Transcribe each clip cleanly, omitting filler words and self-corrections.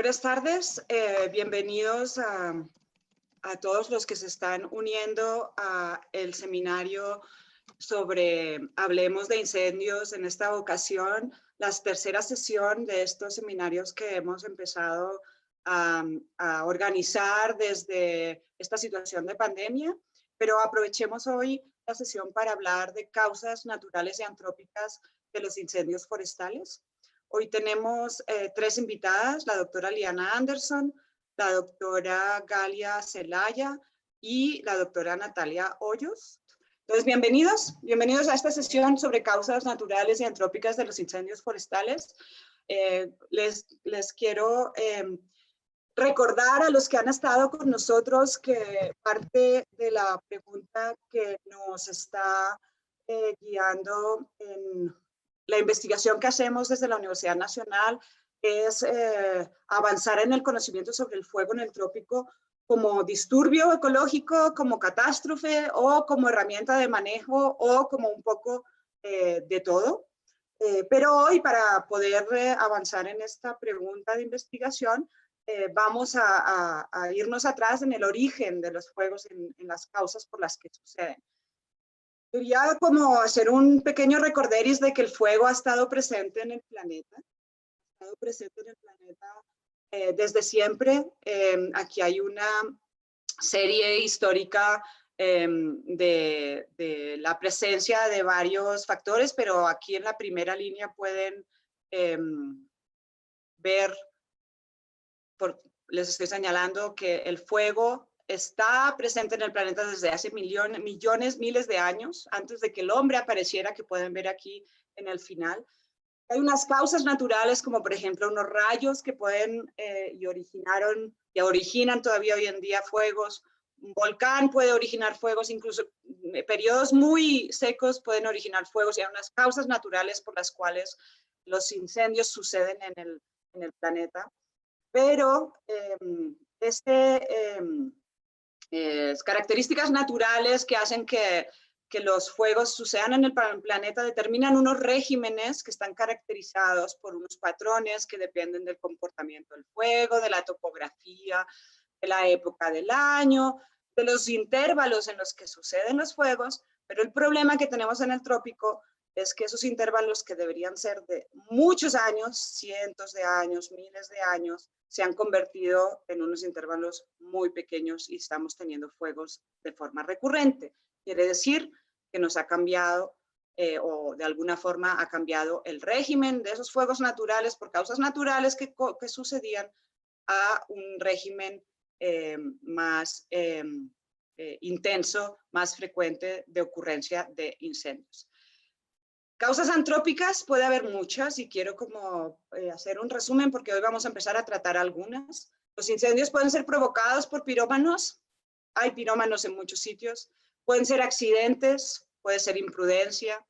Buenas tardes, bienvenidos a todos los que se están uniendo a el seminario sobre Hablemos de Incendios. En esta ocasión, la tercera sesión de estos seminarios que hemos empezado a organizar desde esta situación de pandemia, pero aprovechemos hoy la sesión para hablar de causas naturales y antrópicas de los incendios forestales. Hoy tenemos tres invitadas, la doctora Liana Anderson, la doctora Galia Zelaya y la doctora Natalia Hoyos. Entonces, bienvenidos a esta sesión sobre causas naturales y antrópicas de los incendios forestales. Les quiero recordar a los que han estado con nosotros que parte de la pregunta que nos está guiando en la investigación que hacemos desde la Universidad Nacional es avanzar en el conocimiento sobre el fuego en el trópico como disturbio ecológico, como catástrofe o como herramienta de manejo o como un poco de todo. Pero hoy, para poder avanzar en esta pregunta de investigación, vamos a irnos atrás en el origen de los fuegos, en las causas por las que suceden. Quería como hacer un pequeño recorderis de que el fuego ha estado presente en el planeta. Desde siempre. Aquí hay una serie histórica de la presencia de varios factores, pero aquí en la primera línea pueden ver, les estoy señalando que el fuego está presente en el planeta desde hace miles de años, antes de que el hombre apareciera, que pueden ver aquí en el final. Hay unas causas naturales, como por ejemplo unos rayos que pueden y originan todavía hoy en día fuegos. Un volcán puede originar fuegos, incluso periodos muy secos pueden originar fuegos, y hay unas causas naturales por las cuales los incendios suceden en el planeta. Pero características naturales que hacen que los fuegos sucedan en el planeta determinan unos regímenes que están caracterizados por unos patrones que dependen del comportamiento del fuego, de la topografía, de la época del año, de los intervalos en los que suceden los fuegos. Pero el problema que tenemos en el trópico es que esos intervalos, que deberían ser de muchos años, cientos de años, miles de años, se han convertido en unos intervalos muy pequeños y estamos teniendo fuegos de forma recurrente. Quiere decir que nos ha cambiado o de alguna forma ha cambiado el régimen de esos fuegos naturales por causas naturales que sucedían a un régimen más intenso, más frecuente de ocurrencia de incendios. Causas antrópicas puede haber muchas, y quiero como hacer un resumen porque hoy vamos a empezar a tratar algunas. Los incendios pueden ser provocados por pirómanos. Hay pirómanos en muchos sitios. Pueden ser accidentes, puede ser imprudencia,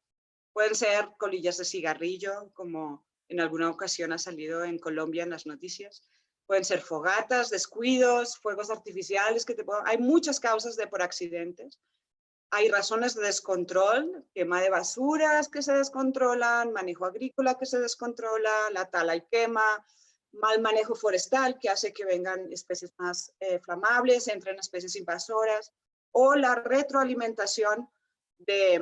pueden ser colillas de cigarrillo, como en alguna ocasión ha salido en Colombia en las noticias. Pueden ser fogatas, descuidos, fuegos artificiales. Hay muchas causas por accidentes. Hay razones de descontrol, quema de basuras que se descontrolan, manejo agrícola que se descontrola, la tala y quema, mal manejo forestal que hace que vengan especies más flamables, entren especies invasoras, o la retroalimentación de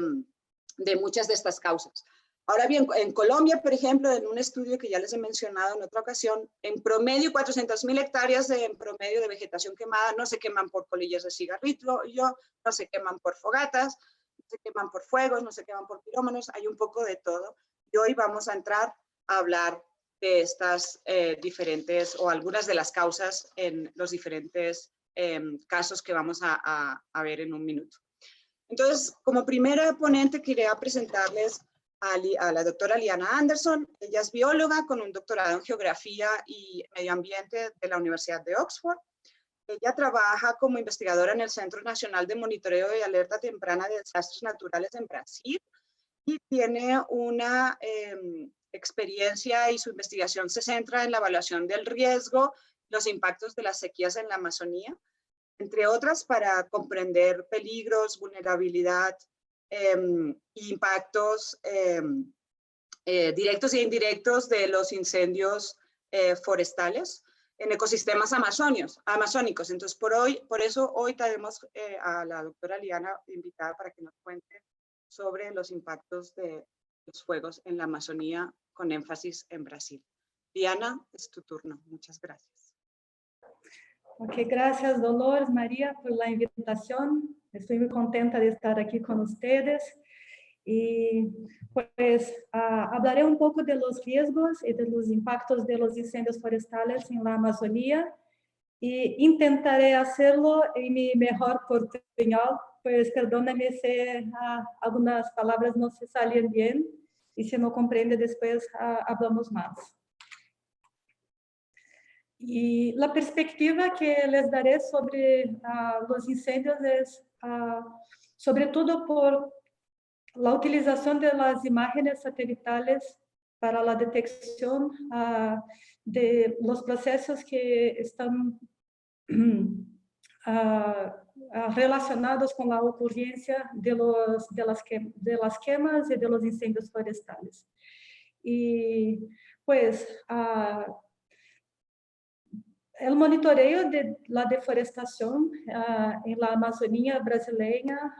muchas de estas causas. Ahora bien, en Colombia, por ejemplo, en un estudio que ya les he mencionado en otra ocasión, en promedio 400.000 hectáreas en promedio de vegetación quemada no se queman por colillas de cigarrillo, no se queman por fogatas, no se queman por fuegos, no se queman por pirómanos, hay un poco de todo. Y hoy vamos a entrar a hablar de estas diferentes o algunas de las causas en los diferentes casos que vamos a ver en un minuto. Entonces, como primera ponente quería presentarles a la doctora Liana Anderson. Ella es bióloga con un doctorado en Geografía y Medio Ambiente de la Universidad de Oxford. Ella trabaja como investigadora en el Centro Nacional de Monitoreo y Alerta Temprana de Desastres Naturales en Brasil, y tiene una experiencia, y su investigación se centra en la evaluación del riesgo, los impactos de las sequías en la Amazonía, entre otras, para comprender peligros, vulnerabilidad, impactos directos e indirectos de los incendios forestales. en ecosistemas amazónicos. Entonces, por eso hoy tenemos a la doctora Liana invitada para que nos cuente sobre los impactos de los fuegos en la Amazonía, con énfasis en Brasil. Diana, es tu turno. Muchas gracias. Ok, gracias Dolores, María, por la invitación. Estoy muy contenta de estar aquí con ustedes. Y pues hablaré un poco de los riesgos y de los impactos de los incendios forestales en la Amazonía. Y intentaré hacerlo en mi mejor portuñol, pues perdóname si algunas palabras no se salen bien y si no comprende después hablamos más. Y la perspectiva que les daré sobre los incendios es sobre todo por la utilización de las imágenes satelitales para la detección de los procesos que están relacionados con la ocurrencia de las quemas y de los incendios forestales. Y pues el monitoreo de la deforestación en la Amazonía brasileña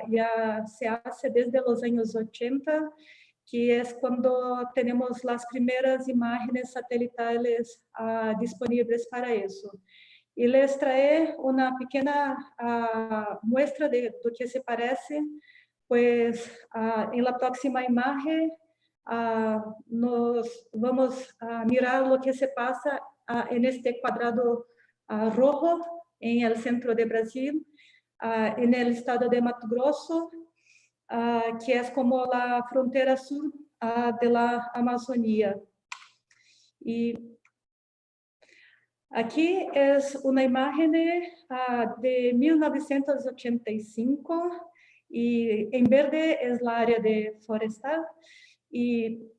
ya se hace desde los años 80, que es cuando tenemos las primeras imágenes satelitales disponibles para eso. Y les trae una pequeña muestra de lo que se parece, pues en la próxima imagen nos vamos a mirar lo que se pasa en este cuadrado rojo en el centro de Brasil, en el estado de Mato Grosso, que es como la frontera sur de la Amazonía. Y aquí es una imagen de 1985 y en verde es la área de forestal y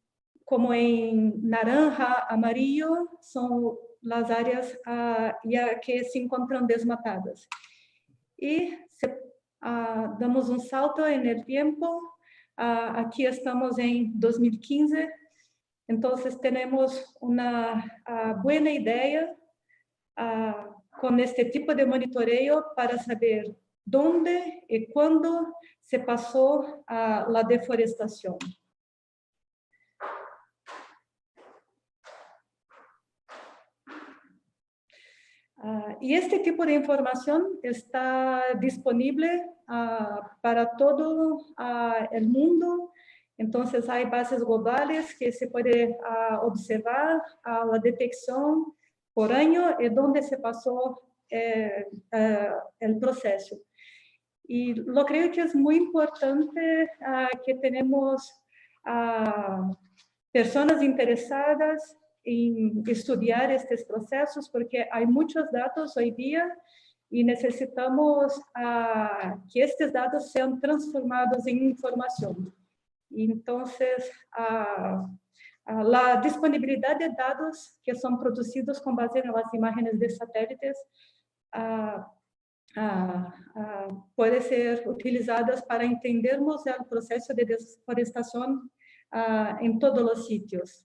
como en naranja, amarillo, son las áreas ya que se encuentran desmatadas. Y damos un salto en el tiempo. Aquí estamos en 2015. Entonces tenemos una buena idea con este tipo de monitoreo para saber dónde y cuándo se pasó la deforestación. Y este tipo de información está disponible para todo el mundo. Entonces hay bases globales que se puede observar la detección por año y dónde se pasó el proceso. Y lo creo que es muy importante que tenemos personas interesadas en estudiar estos procesos porque hay muchos datos hoy día y necesitamos que estos datos sean transformados en información. Entonces, la disponibilidad de datos que son producidos con base en las imágenes de satélites puede ser utilizadas para entendermos el proceso de deforestación en todos los sitios.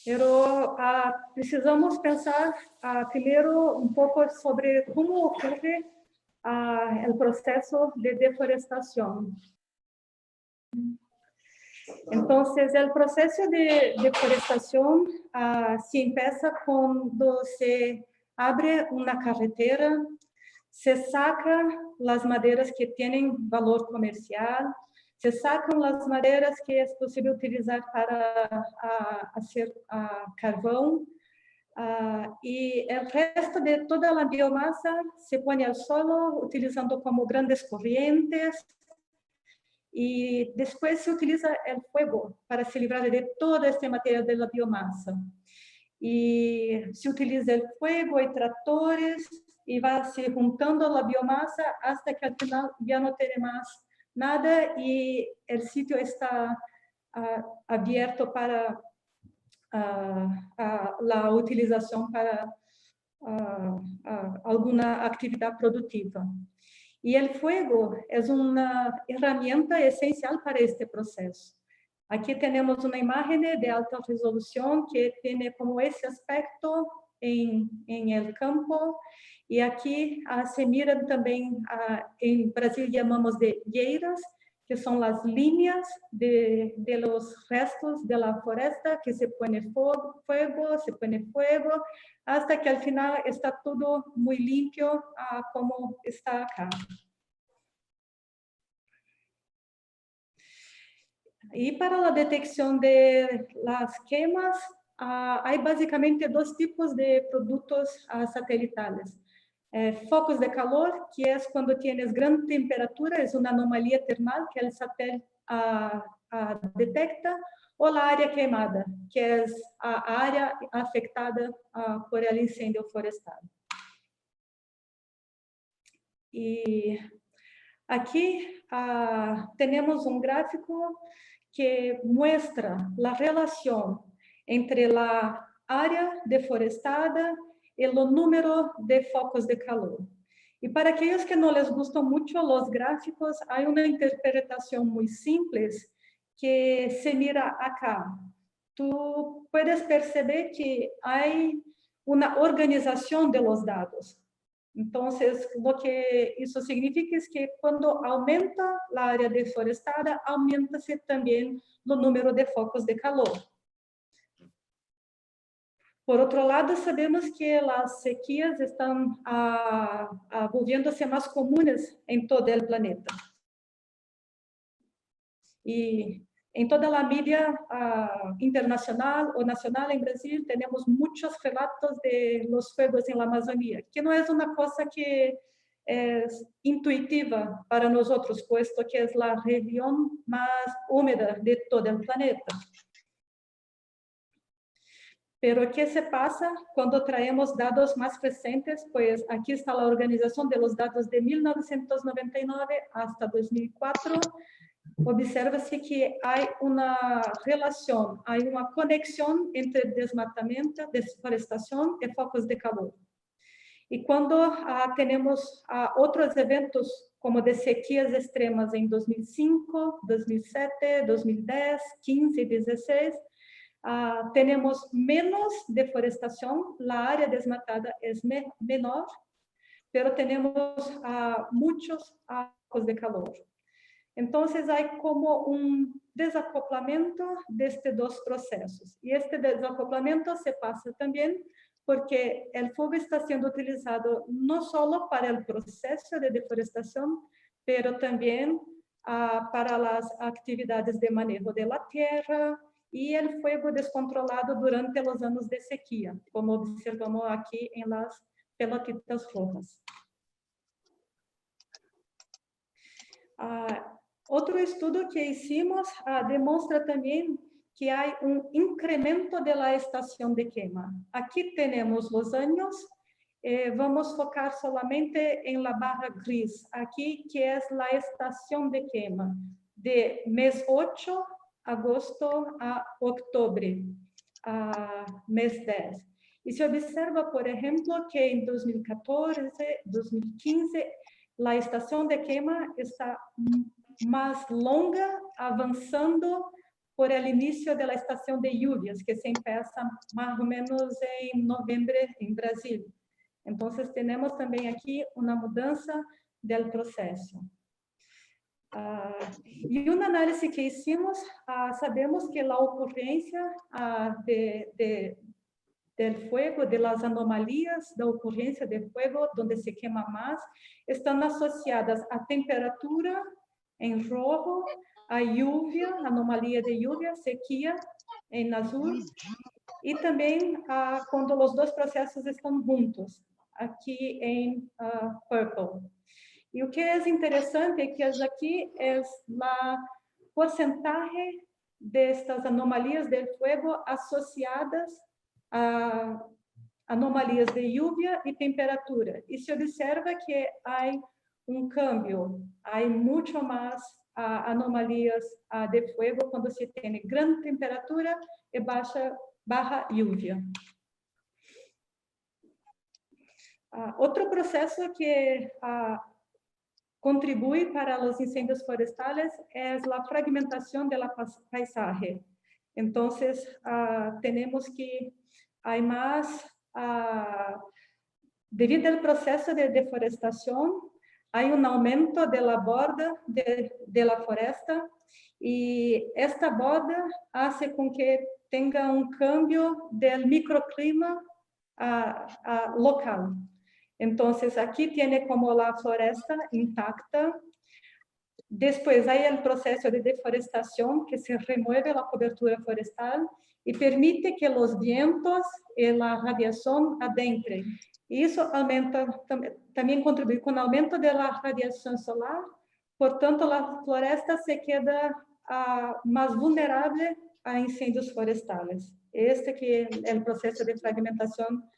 Pero precisamos pensar primero un poco sobre cómo ocurre el proceso de deforestación. Entonces, el proceso de deforestación se empieza cuando se abre una carretera, se sacan las maderas que tienen valor comercial, se sacan las maderas que es posible utilizar para hacer carbón, y el resto de toda la biomasa se pone al suelo utilizando como grandes corrientes. Y después se utiliza el fuego para se librar de todo este material de la biomasa. Y se utiliza el fuego y tractores y va se juntando la biomasa hasta que al final ya no tiene más nada y el sitio está abierto para la utilización para alguna actividad productiva. Y el fuego es una herramienta esencial para este proceso. Aquí tenemos una imagen de alta resolución que tiene como ese aspecto en el campo. Y aquí se miran también, en Brasil llamamos de lleiras, que son las líneas de los restos de la foresta que se pone fuego, hasta que al final está todo muy limpio, como está acá. Y para la detección de las quemas, hay básicamente dos tipos de productos satelitales. Focos de calor, que es cuando tienes gran temperatura, es una anomalía termal que el satélite detecta, o la área quemada, que es a área afectada por el incendio forestal. Y aquí tenemos un gráfico que muestra la relación entre la área deforestada y el número de focos de calor. Y para aquellos que no les gustan mucho los gráficos, hay una interpretación muy simple que se mira acá. Tú puedes percibir que hay una organización de los datos. Entonces, lo que eso significa es que cuando aumenta la área deforestada, aumenta también el número de focos de calor. Por otro lado, sabemos que las sequías están volviéndose más comunes en todo el planeta. Y en toda la media internacional o nacional en Brasil tenemos muchos relatos de los fuegos en la Amazonía, que no es una cosa que es intuitiva para nosotros, puesto que es la región más húmeda de todo el planeta. Pero ¿qué se pasa cuando traemos datos más recientes? Pues aquí está la organización de los datos de 1999 hasta 2004. Observa-se que hay una relación, hay una conexión entre desmatamiento, deforestación y focos de calor. Y cuando tenemos otros eventos como de sequías extremas en 2005, 2007, 2010, 15 y 16, tenemos menos deforestación, la área desmatada es menor, pero tenemos muchos focos de calor. Entonces, hay como un desacoplamiento de estos dos procesos. Y este desacoplamiento se pasa también porque el fuego está siendo utilizado no solo para el proceso de deforestación, pero también para las actividades de manejo de la tierra y el fuego descontrolado durante los años de sequía, como observamos aquí en las pelotitas rojas. Otro estudio que hicimos demuestra también que hay un incremento de la estación de quema. Aquí tenemos los años, vamos a focar solamente en la barra gris, aquí que es la estación de quema, de mes 8, agosto a octubre, mes 10. Y se observa, por ejemplo, que en 2014, 2015, la estación de quema está más longa, avanzando por el inicio de la estación de lluvias, que se empieza más o menos en noviembre en Brasil. Entonces, tenemos también aquí una mudanza del proceso. Y un análisis que hicimos, sabemos que la ocurrencia del fuego, de las anomalías de ocurrencia del fuego, donde se quema más, están asociadas a temperatura, en rojo, a lluvia, anomalía de lluvia, sequía, en azul, y también cuando los dos procesos están juntos, aquí en purple. Y lo que es interesante que es aquí es la porcentaje de estas anomalías del fuego asociadas a anomalías de lluvia y temperatura. Y se observa que hay un cambio, hay mucho más anomalías de fuego cuando se tiene gran temperatura y baja lluvia. Otro proceso que contribuye para los incendios forestales es la fragmentación de la paisaje. Entonces, tenemos que hay más, debido al proceso de deforestación, hay un aumento de la borda de la foresta y esta borda hace con que tenga un cambio del microclima local. Entonces, aquí tiene como la floresta intacta. Después hay el proceso de deforestación, que se remueve la cobertura forestal y permite que los vientos y la radiación adentren. Y eso aumenta, también contribuye con el aumento de la radiación solar. Por tanto, la floresta se queda más vulnerable a incendios forestales. Este que el proceso de fragmentación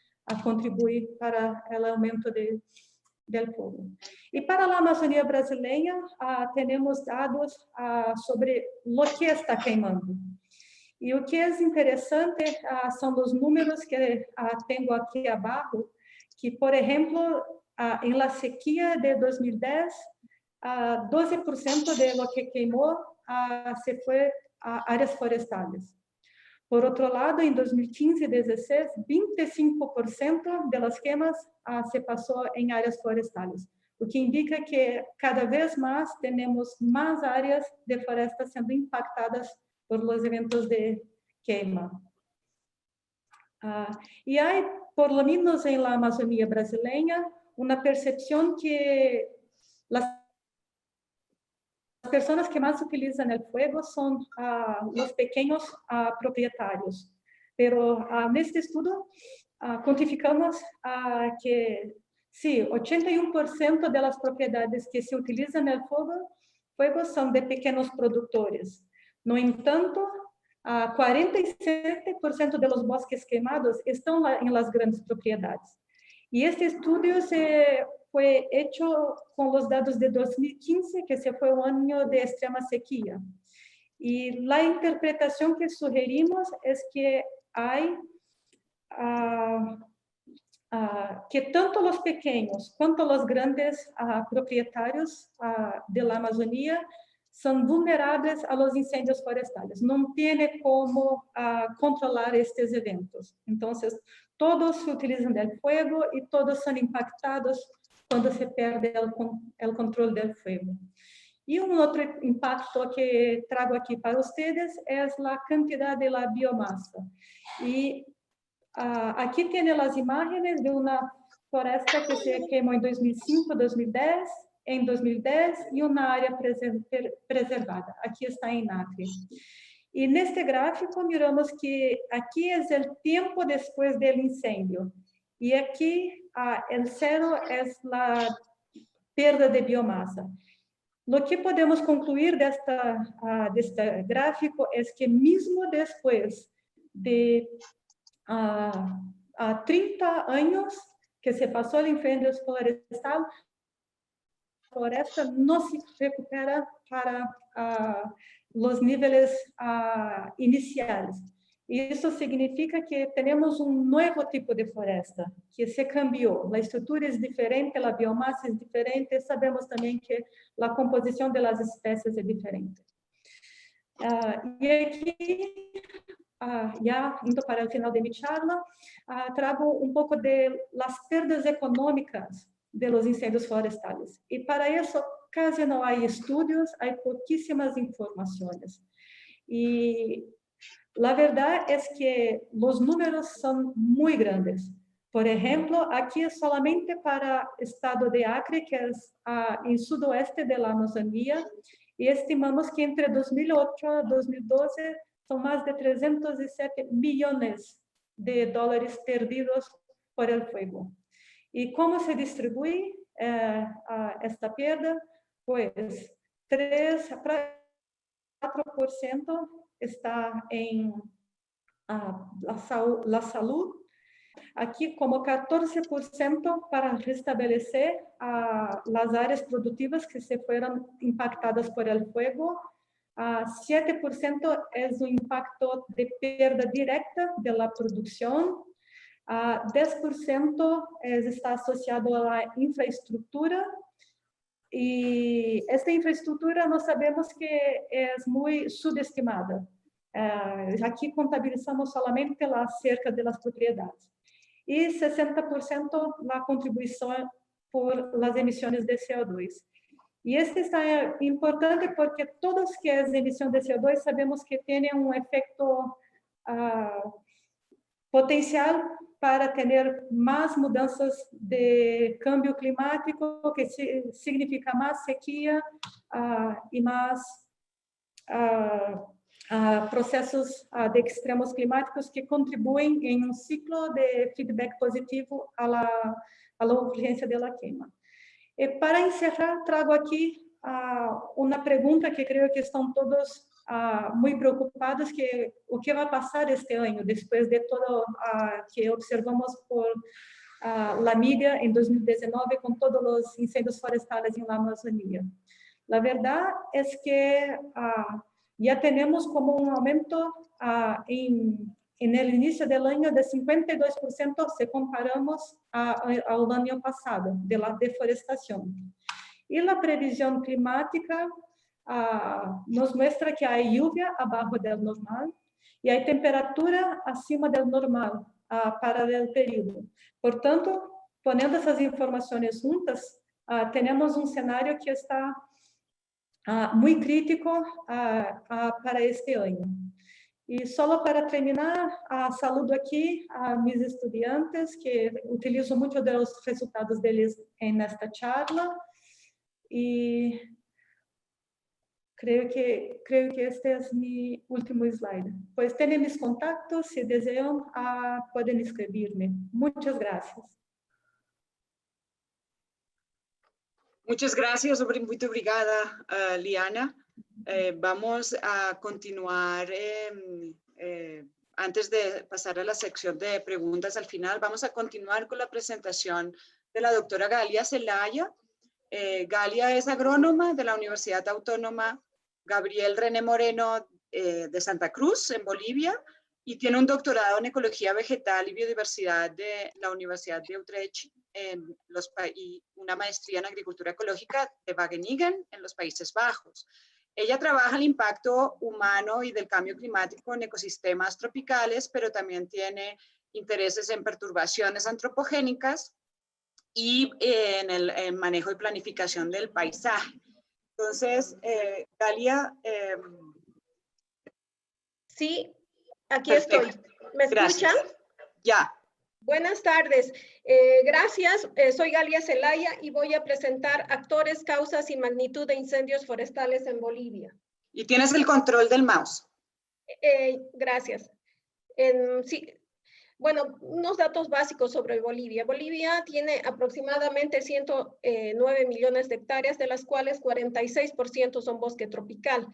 contribuye para el aumento del fuego. Y para la Amazonía brasileña, tenemos datos sobre lo que está queimando. Y lo que es interesante son los números que tengo aquí abajo, que, por ejemplo, en la sequía de 2010, 12% de lo que queimó se fue a áreas forestales. Por otro lado, en 2015 y 2016, 25% de las quemas se pasó en áreas forestales, lo que indica que cada vez más tenemos más áreas de floresta siendo impactadas por los eventos de quema. Y hay, por lo menos en la Amazonía brasileña, una percepción que las personas que más utilizan el fuego son los pequeños propietarios. Pero en este estudio cuantificamos que sí, 81% de las propiedades que se utilizan el fuego son de pequeños productores. No entanto, 47% de los bosques quemados están en las grandes propiedades. Y este estudio fue hecho con los datos de 2015, que se fue un año de extrema sequía. Y la interpretación que sugerimos es que hay que tanto los pequeños cuanto los grandes propietarios de la Amazonía son vulnerables a los incendios forestales. No tiene cómo controlar estos eventos. Entonces, todos se utilizan del fuego y todos son impactados cuando se pierde el control del fuego. Y un otro impacto que traigo aquí para ustedes es la cantidad de la biomasa. Y aquí tiene las imágenes de una floresta que se quemó en 2005, 2010, en 2010 y una área preservada. Aquí está en Acre. Y en este gráfico miramos que aquí es el tiempo después del incendio. Y aquí el cero es la pérdida de biomasa. Lo que podemos concluir de este gráfico es que mismo después de 30 años que se pasó el incendio forestal, la floresta no se recupera para los niveles iniciales. Y eso significa que tenemos un nuevo tipo de floresta, que se cambió. La estructura es diferente, la biomasa es diferente, sabemos también que la composición de las especies es diferente. Y aquí, ya indo para el final de mi charla, traigo un poco de las pérdidas económicas de los incendios forestales. Y para eso casi no hay estudios, hay poquísimas informaciones. Y la verdad es que los números son muy grandes. Por ejemplo, aquí es solamente para el estado de Acre, que es en sudoeste de la Amazonía, y estimamos que entre 2008 y 2012 son más de 307 millones de dólares perdidos por el fuego. ¿Y cómo se distribuye esta pérdida? Pues 3 a 4% está en la salud. Aquí como 14% para restablecer las áreas productivas que se fueron impactadas por el fuego. 7% es un impacto de pérdida directa de la producción. 10% está asociado a la infraestructura. Y esta infraestructura no sabemos que es muy subestimada. Aquí contabilizamos solamente la cerca de las propiedades. Y 60% la contribución por las emisiones de CO2. Y este está importante porque todos que es emisión de CO2 sabemos que tiene un efecto potencial para tener más mudanças de cambio climático, que significa más sequía y más procesos de extremos climáticos que contribuyen en un ciclo de feedback positivo a la urgencia de la quema. Para encerrar, trago aquí una pregunta que creo que están todos muy preocupados, que o que va a pasar este año, después de todo que observamos por la media en 2019 con todos los incendios forestales en la Amazonía. La verdad es que ya tenemos como un aumento en el inicio del año de 52% si comparamos al año pasado de la deforestación. Y la previsión climática nos muestra que hay lluvia abajo del normal y hay temperatura acima del normal para el periodo. Por tanto, poniendo esas informaciones juntas, tenemos un escenario que está muy crítico para este año. Y solo para terminar, saludo aquí a mis estudiantes, que utilizo muchos de los resultados de ellos en esta charla. Y creo que este es mi último slide. Pues tienen mis contactos, si desean, pueden escribirme. Muchas gracias. Muchas gracias, muy obrigada, Liana. Vamos a continuar, antes de pasar a la sección de preguntas al final, vamos a continuar con la presentación de la doctora Galia Zelaya. Galia es agrónoma de la Universidad Autónoma Gabriel René Moreno de Santa Cruz, en Bolivia, y tiene un doctorado en Ecología Vegetal y Biodiversidad de la Universidad de Utrecht, y una maestría en Agricultura Ecológica de Wageningen, en los Países Bajos. Ella trabaja el impacto humano y del cambio climático en ecosistemas tropicales, pero también tiene intereses en perturbaciones antropogénicas y en el manejo y planificación del paisaje. Entonces, Galia. Sí, aquí Perfecto. estoy. ¿Me escuchan? Ya. Buenas tardes. Gracias. Soy Galia Zelaya y voy a presentar actores, causas y magnitud de incendios forestales en Bolivia. Y tienes el control del mouse. Gracias. Sí. Bueno, unos datos básicos sobre Bolivia. Bolivia tiene aproximadamente 109 millones de hectáreas, de las cuales 46% son bosque tropical.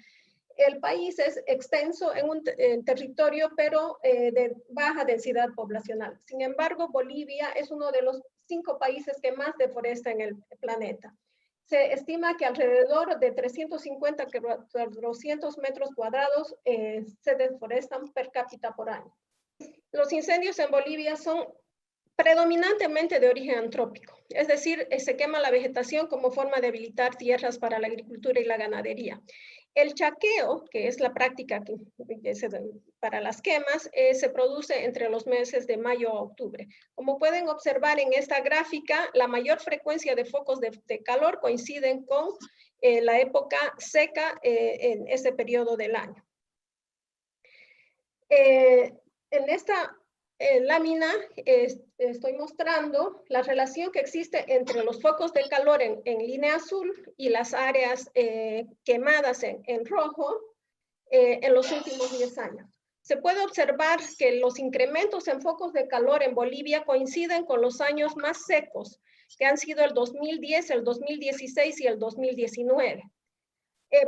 El país es extenso en un territorio, pero de baja densidad poblacional. Sin embargo, Bolivia es uno de los 5 países que más deforesta en el planeta. Se estima que alrededor de 350 a 400 metros cuadrados se deforestan per cápita por año. Los incendios en Bolivia son predominantemente de origen antrópico, es decir, se quema la vegetación como forma de habilitar tierras para la agricultura y la ganadería. El chaqueo, que es la práctica para las quemas, se produce entre los meses de mayo a octubre. Como pueden observar en esta gráfica, la mayor frecuencia de focos de calor coinciden con la época seca en ese periodo del año. En esta lámina estoy mostrando la relación que existe entre los focos de calor en línea azul y las áreas quemadas en rojo en los últimos 10 años. Se puede observar que los incrementos en focos de calor en Bolivia coinciden con los años más secos, que han sido el 2010, el 2016 y el 2019.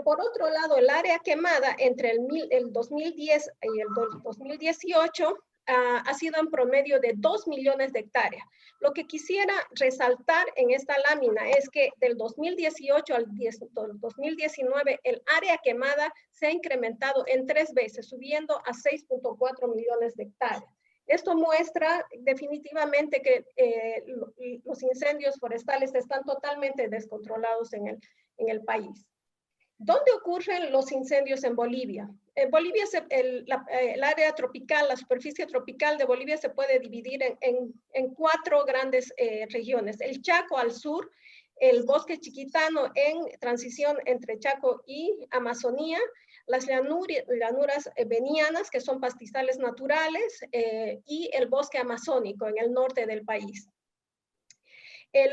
Por otro lado, el área quemada entre el 2010 y el 2018 ha sido en promedio de 2 millones de hectáreas. Lo que quisiera resaltar en esta lámina es que del 2018 al 2019 el área quemada se ha incrementado en 3 veces, subiendo a 6.4 millones de hectáreas. Esto muestra definitivamente que los incendios forestales están totalmente descontrolados en el país. ¿Dónde ocurren los incendios en Bolivia? En Bolivia, el área tropical, la superficie tropical de Bolivia se puede dividir en 4 grandes regiones. El Chaco al sur, el bosque chiquitano en transición entre Chaco y Amazonía, las llanuras venianas, que son pastizales naturales, y el bosque amazónico en el norte del país.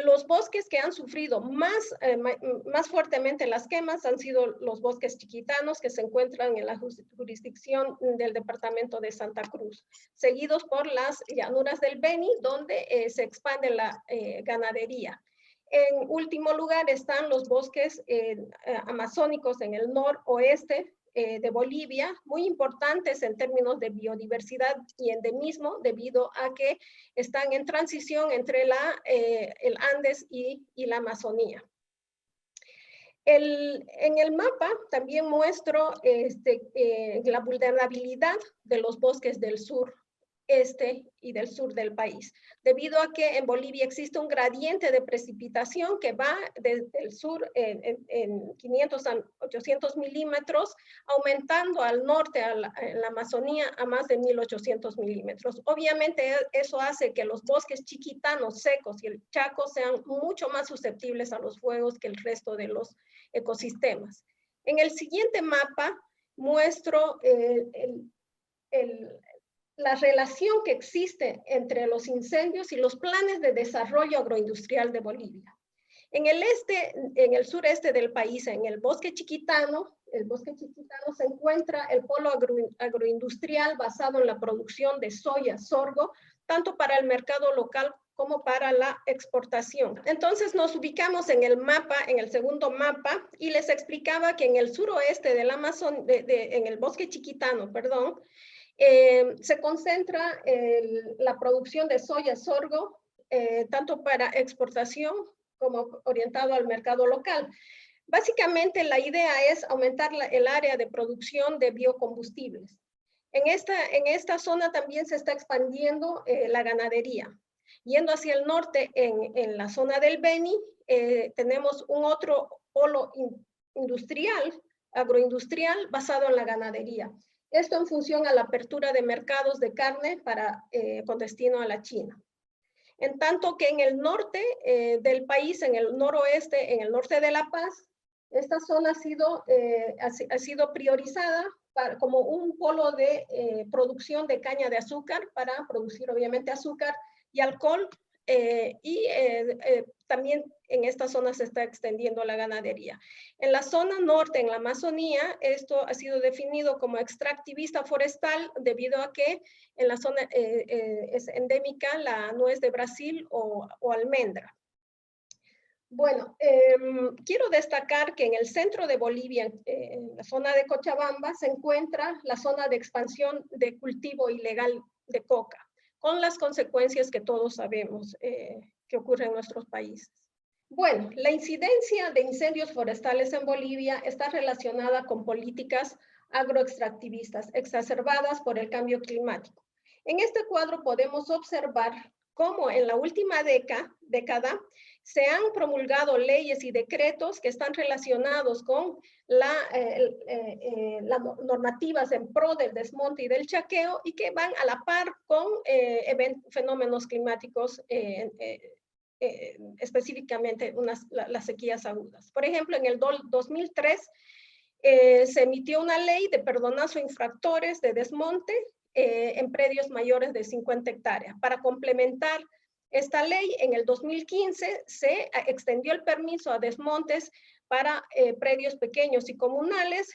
Los bosques que han sufrido más fuertemente las quemas han sido los bosques chiquitanos, que se encuentran en la jurisdicción del departamento de Santa Cruz, seguidos por las llanuras del Beni, donde se expande la ganadería. En último lugar están los bosques amazónicos en el noroeste de Bolivia, muy importantes en términos de biodiversidad y endemismo, debido a que están en transición entre el Andes y la Amazonía. En el mapa también muestro la vulnerabilidad de los bosques del sur y del sur del país, debido a que en Bolivia existe un gradiente de precipitación que va desde el sur en 500 a 800 milímetros, aumentando al norte, en la Amazonía, a más de 1800 milímetros. Obviamente eso hace que los bosques chiquitanos, secos y el Chaco sean mucho más susceptibles a los fuegos que el resto de los ecosistemas. En el siguiente mapa muestro la relación que existe entre los incendios y los planes de desarrollo agroindustrial de Bolivia. En el sureste del país, en el bosque chiquitano se encuentra el polo agroindustrial basado en la producción de soya, sorgo, tanto para el mercado local como para la exportación. Entonces nos ubicamos en el mapa, en el segundo mapa, y les explicaba que en el suroeste del en el bosque chiquitano, perdón, se concentra la producción de soya, sorgo, tanto para exportación como orientado al mercado local. Básicamente la idea es aumentar el área de producción de biocombustibles. En esta zona también se está expandiendo la ganadería. Yendo hacia el norte, en la zona del Beni, tenemos un otro polo industrial, agroindustrial, basado en la ganadería. Esto en función a la apertura de mercados de carne con destino a la China. En tanto que en el norte del país, en el noroeste, en el norte de La Paz, esta zona ha sido priorizada como un polo de producción de caña de azúcar para producir obviamente azúcar y alcohol, también en esta zona se está extendiendo la ganadería. En la zona norte, en la Amazonía, esto ha sido definido como extractivista forestal debido a que en la zona es endémica la nuez de Brasil o almendra. Bueno, quiero destacar que en el centro de Bolivia, en la zona de Cochabamba, se encuentra la zona de expansión de cultivo ilegal de coca, con las consecuencias que todos sabemos que ocurren en nuestros países. Bueno, la incidencia de incendios forestales en Bolivia está relacionada con políticas agroextractivistas exacerbadas por el cambio climático. En este cuadro podemos observar cómo en la última década se han promulgado leyes y decretos que están relacionados con las normativas en pro del desmonte y del chaqueo y que van a la par con fenómenos climáticos, específicamente las sequías agudas. Por ejemplo, en el 2003 se emitió una ley de perdonazo a infractores de desmonte en predios mayores de 50 hectáreas. Para complementar esta ley, en el 2015 se extendió el permiso a desmontes para predios pequeños y comunales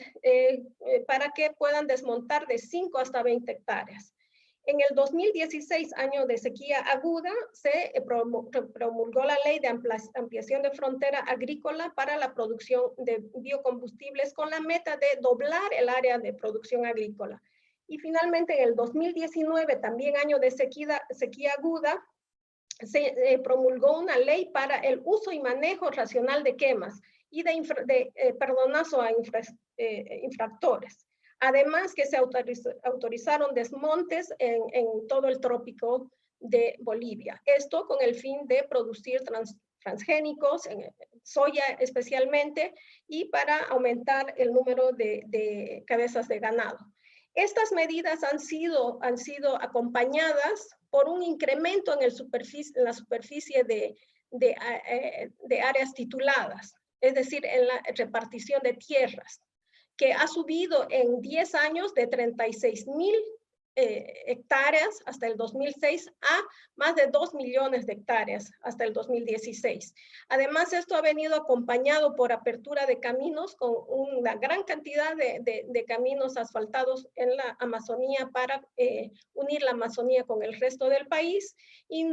para que puedan desmontar de 5 hasta 20 hectáreas. En el 2016, año de sequía aguda, se promulgó la ley de ampliación de frontera agrícola para la producción de biocombustibles con la meta de doblar el área de producción agrícola. Y finalmente, en el 2019, también año de sequía aguda, se promulgó una ley para el uso y manejo racional de quemas y de perdonazo a infractores. Además que se autorizaron desmontes en todo el trópico de Bolivia. Esto con el fin de producir transgénicos, en soya especialmente, y para aumentar el número de cabezas de ganado. Estas medidas han sido acompañadas por un incremento en la superficie de áreas tituladas, es decir, en la repartición de tierras, que ha subido en 10 años de 36,000 hectáreas hasta el 2006 a más de 2 millones de hectáreas hasta el 2016. Además, esto ha venido acompañado por apertura de caminos con una gran cantidad de caminos asfaltados en la Amazonía para unir la Amazonía con el resto del país y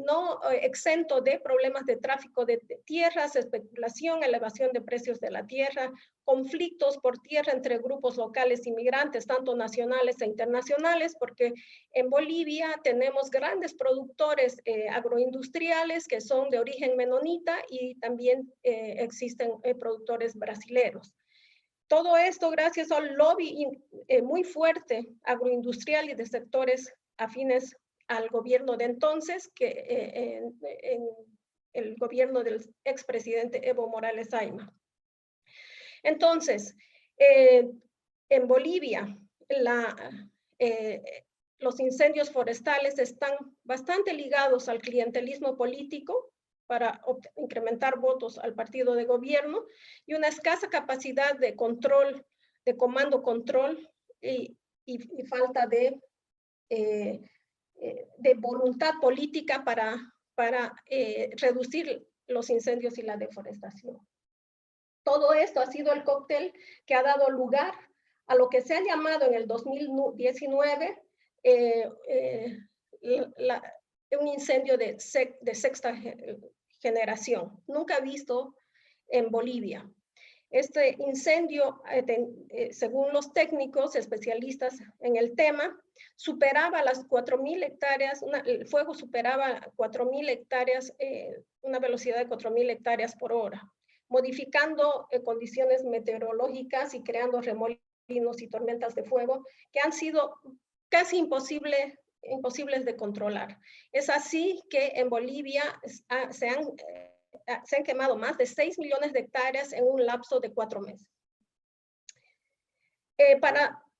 no exento de problemas de tráfico de tierras, especulación, elevación de precios de la tierra, conflictos por tierra entre grupos locales inmigrantes, tanto nacionales e internacionales, porque en Bolivia tenemos grandes productores agroindustriales que son de origen menonita y también existen productores brasileños. Todo esto gracias al lobby muy fuerte agroindustrial y de sectores afines al gobierno de entonces, que en el gobierno del expresidente Evo Morales Ayma. Entonces, en Bolivia, los incendios forestales están bastante ligados al clientelismo político para incrementar votos al partido de gobierno y una escasa capacidad de control, de comando-control y falta de voluntad política para reducir los incendios y la deforestación. Todo esto ha sido el cóctel que ha dado lugar a lo que se ha llamado en el 2019 un incendio de sexta generación, nunca visto en Bolivia. Este incendio, según los técnicos especialistas en el tema, superaba las 4,000 hectáreas, el fuego superaba 4,000 hectáreas, una velocidad de 4,000 hectáreas por hora, modificando condiciones meteorológicas y creando remolinos y tormentas de fuego que han sido casi imposibles de controlar. Es así que en Bolivia se han quemado más de 6 millones de hectáreas en un lapso de 4 meses.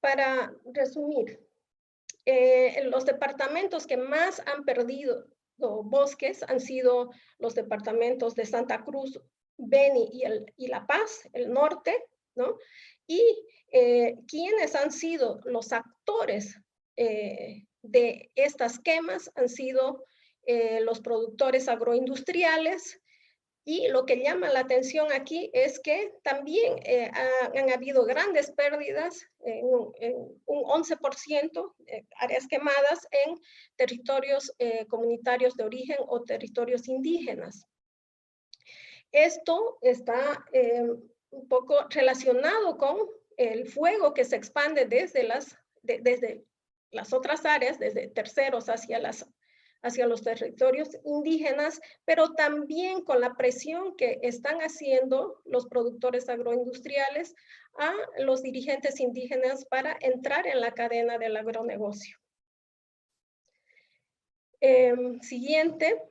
Para resumir, los departamentos que más han perdido bosques han sido los departamentos de Santa Cruz, Beni y La Paz, el norte, ¿no? Y quienes han sido los actores de estas quemas han sido los productores agroindustriales, y lo que llama la atención aquí es que también han habido grandes pérdidas, un 11% de áreas quemadas en territorios comunitarios de origen o territorios indígenas. Esto está un poco relacionado con el fuego que se expande desde las otras áreas, desde terceros hacia los territorios indígenas, pero también con la presión que están haciendo los productores agroindustriales a los dirigentes indígenas para entrar en la cadena del agronegocio. Siguiente.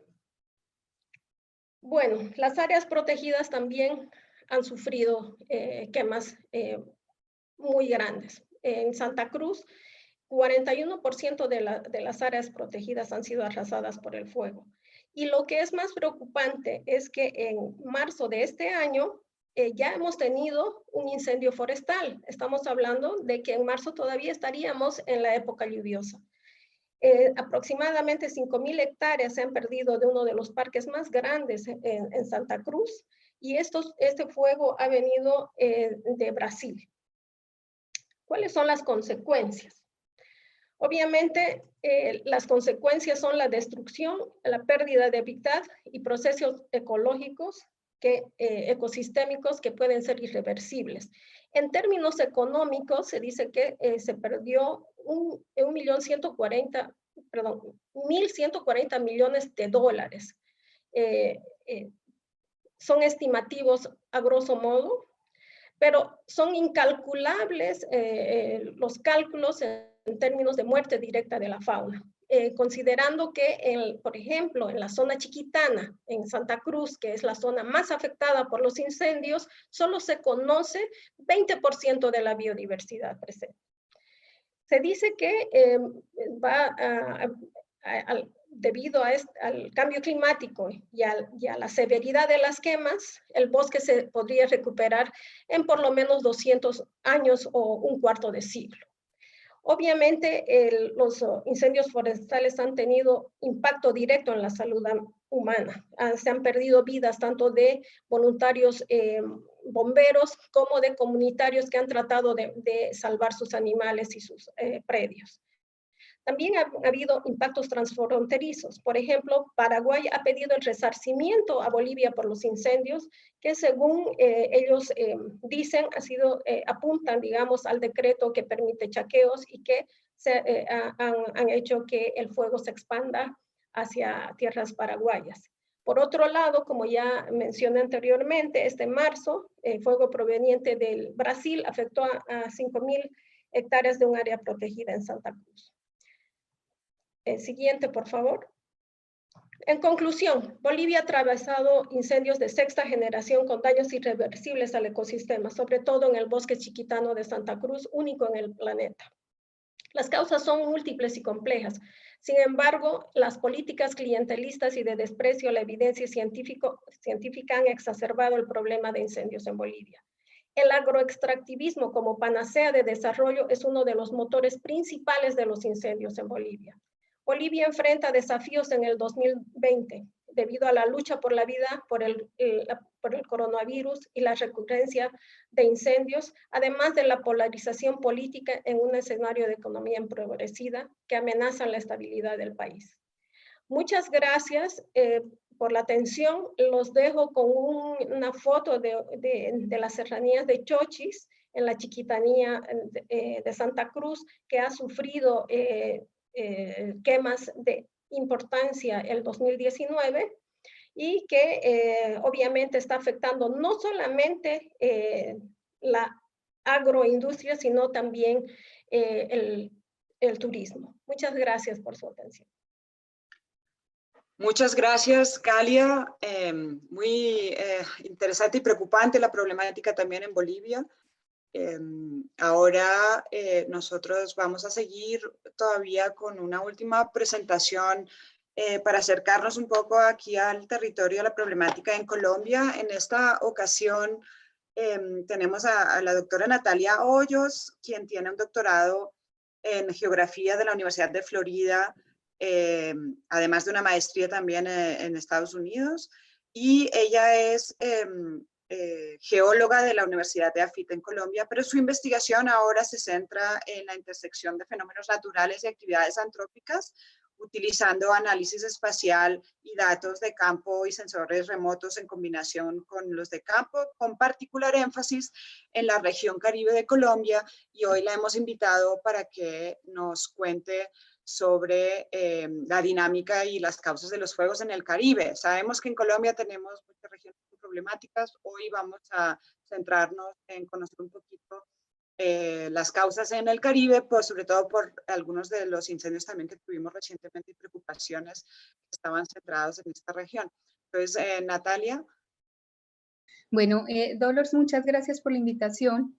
Bueno, las áreas protegidas también han sufrido quemas muy grandes. En Santa Cruz, 41% de las áreas protegidas han sido arrasadas por el fuego. Y lo que es más preocupante es que en marzo de este año ya hemos tenido un incendio forestal. Estamos hablando de que en marzo todavía estaríamos en la época lluviosa. Aproximadamente 5,000 hectáreas se han perdido de uno de los parques más grandes en Santa Cruz, y este fuego ha venido de Brasil. ¿Cuáles son las consecuencias? Obviamente, las consecuencias son la destrucción, la pérdida de hábitat y procesos ecológicos ecosistémicos que pueden ser irreversibles. En términos económicos, se dice que se perdió 1.140 millones de dólares. Son estimativos a grosso modo, pero son incalculables los cálculos en términos de muerte directa de la fauna. Considerando que, por ejemplo, en la zona Chiquitana, en Santa Cruz, que es la zona más afectada por los incendios, solo se conoce 20% de la biodiversidad presente. Se dice que debido al cambio climático y a la severidad de las quemas, el bosque se podría recuperar en por lo menos 200 años o un cuarto de siglo. Obviamente, los incendios forestales han tenido impacto directo en la salud humana. Se han perdido vidas tanto de voluntarios bomberos como de comunitarios que han tratado de salvar sus animales y sus predios. También ha habido impactos transfronterizos. Por ejemplo, Paraguay ha pedido el resarcimiento a Bolivia por los incendios, que según ellos dicen, apuntan, digamos, al decreto que permite chaqueos y que han hecho que el fuego se expanda hacia tierras paraguayas. Por otro lado, como ya mencioné anteriormente, este marzo, el fuego proveniente del Brasil afectó a 5.000 hectáreas de un área protegida en Santa Cruz. Siguiente, por favor. En conclusión, Bolivia ha atravesado incendios de sexta generación con daños irreversibles al ecosistema, sobre todo en el bosque chiquitano de Santa Cruz, único en el planeta. Las causas son múltiples y complejas. Sin embargo, las políticas clientelistas y de desprecio a la evidencia científica han exacerbado el problema de incendios en Bolivia. El agroextractivismo como panacea de desarrollo es uno de los motores principales de los incendios en Bolivia. Bolivia enfrenta desafíos en el 2020 debido a la lucha por la vida, por el coronavirus y la recurrencia de incendios, además de la polarización política en un escenario de economía empobrecida que amenaza la estabilidad del país. Muchas gracias por la atención. Los dejo con una foto de las serranías de Chochis, en la Chiquitanía de Santa Cruz, que ha sufrido quemas de importancia el 2019 y que obviamente está afectando no solamente la agroindustria, sino también el turismo. Muchas gracias por su atención. Muchas gracias, Galia. Muy interesante y preocupante la problemática también en Bolivia. Ahora nosotros vamos a seguir todavía con una última presentación para acercarnos un poco aquí al territorio, a la problemática en Colombia. En esta ocasión tenemos a la doctora Natalia Hoyos, quien tiene un doctorado en geografía de la Universidad de Florida, además de una maestría también en Estados Unidos, y ella es geóloga de la Universidad de AFIT en Colombia, pero su investigación ahora se centra en la intersección de fenómenos naturales y actividades antrópicas, utilizando análisis espacial y datos de campo y sensores remotos en combinación con los de campo, con particular énfasis en la región Caribe de Colombia, y hoy la hemos invitado para que nos cuente sobre la dinámica y las causas de los fuegos en el Caribe. Sabemos que en Colombia tenemos muchas regiones problemáticas. Hoy vamos a centrarnos en conocer un poquito las causas en el Caribe, pues sobre todo por algunos de los incendios también que tuvimos recientemente y preocupaciones que estaban centrados en esta región. Entonces, Natalia. Bueno, Dolores, muchas gracias por la invitación.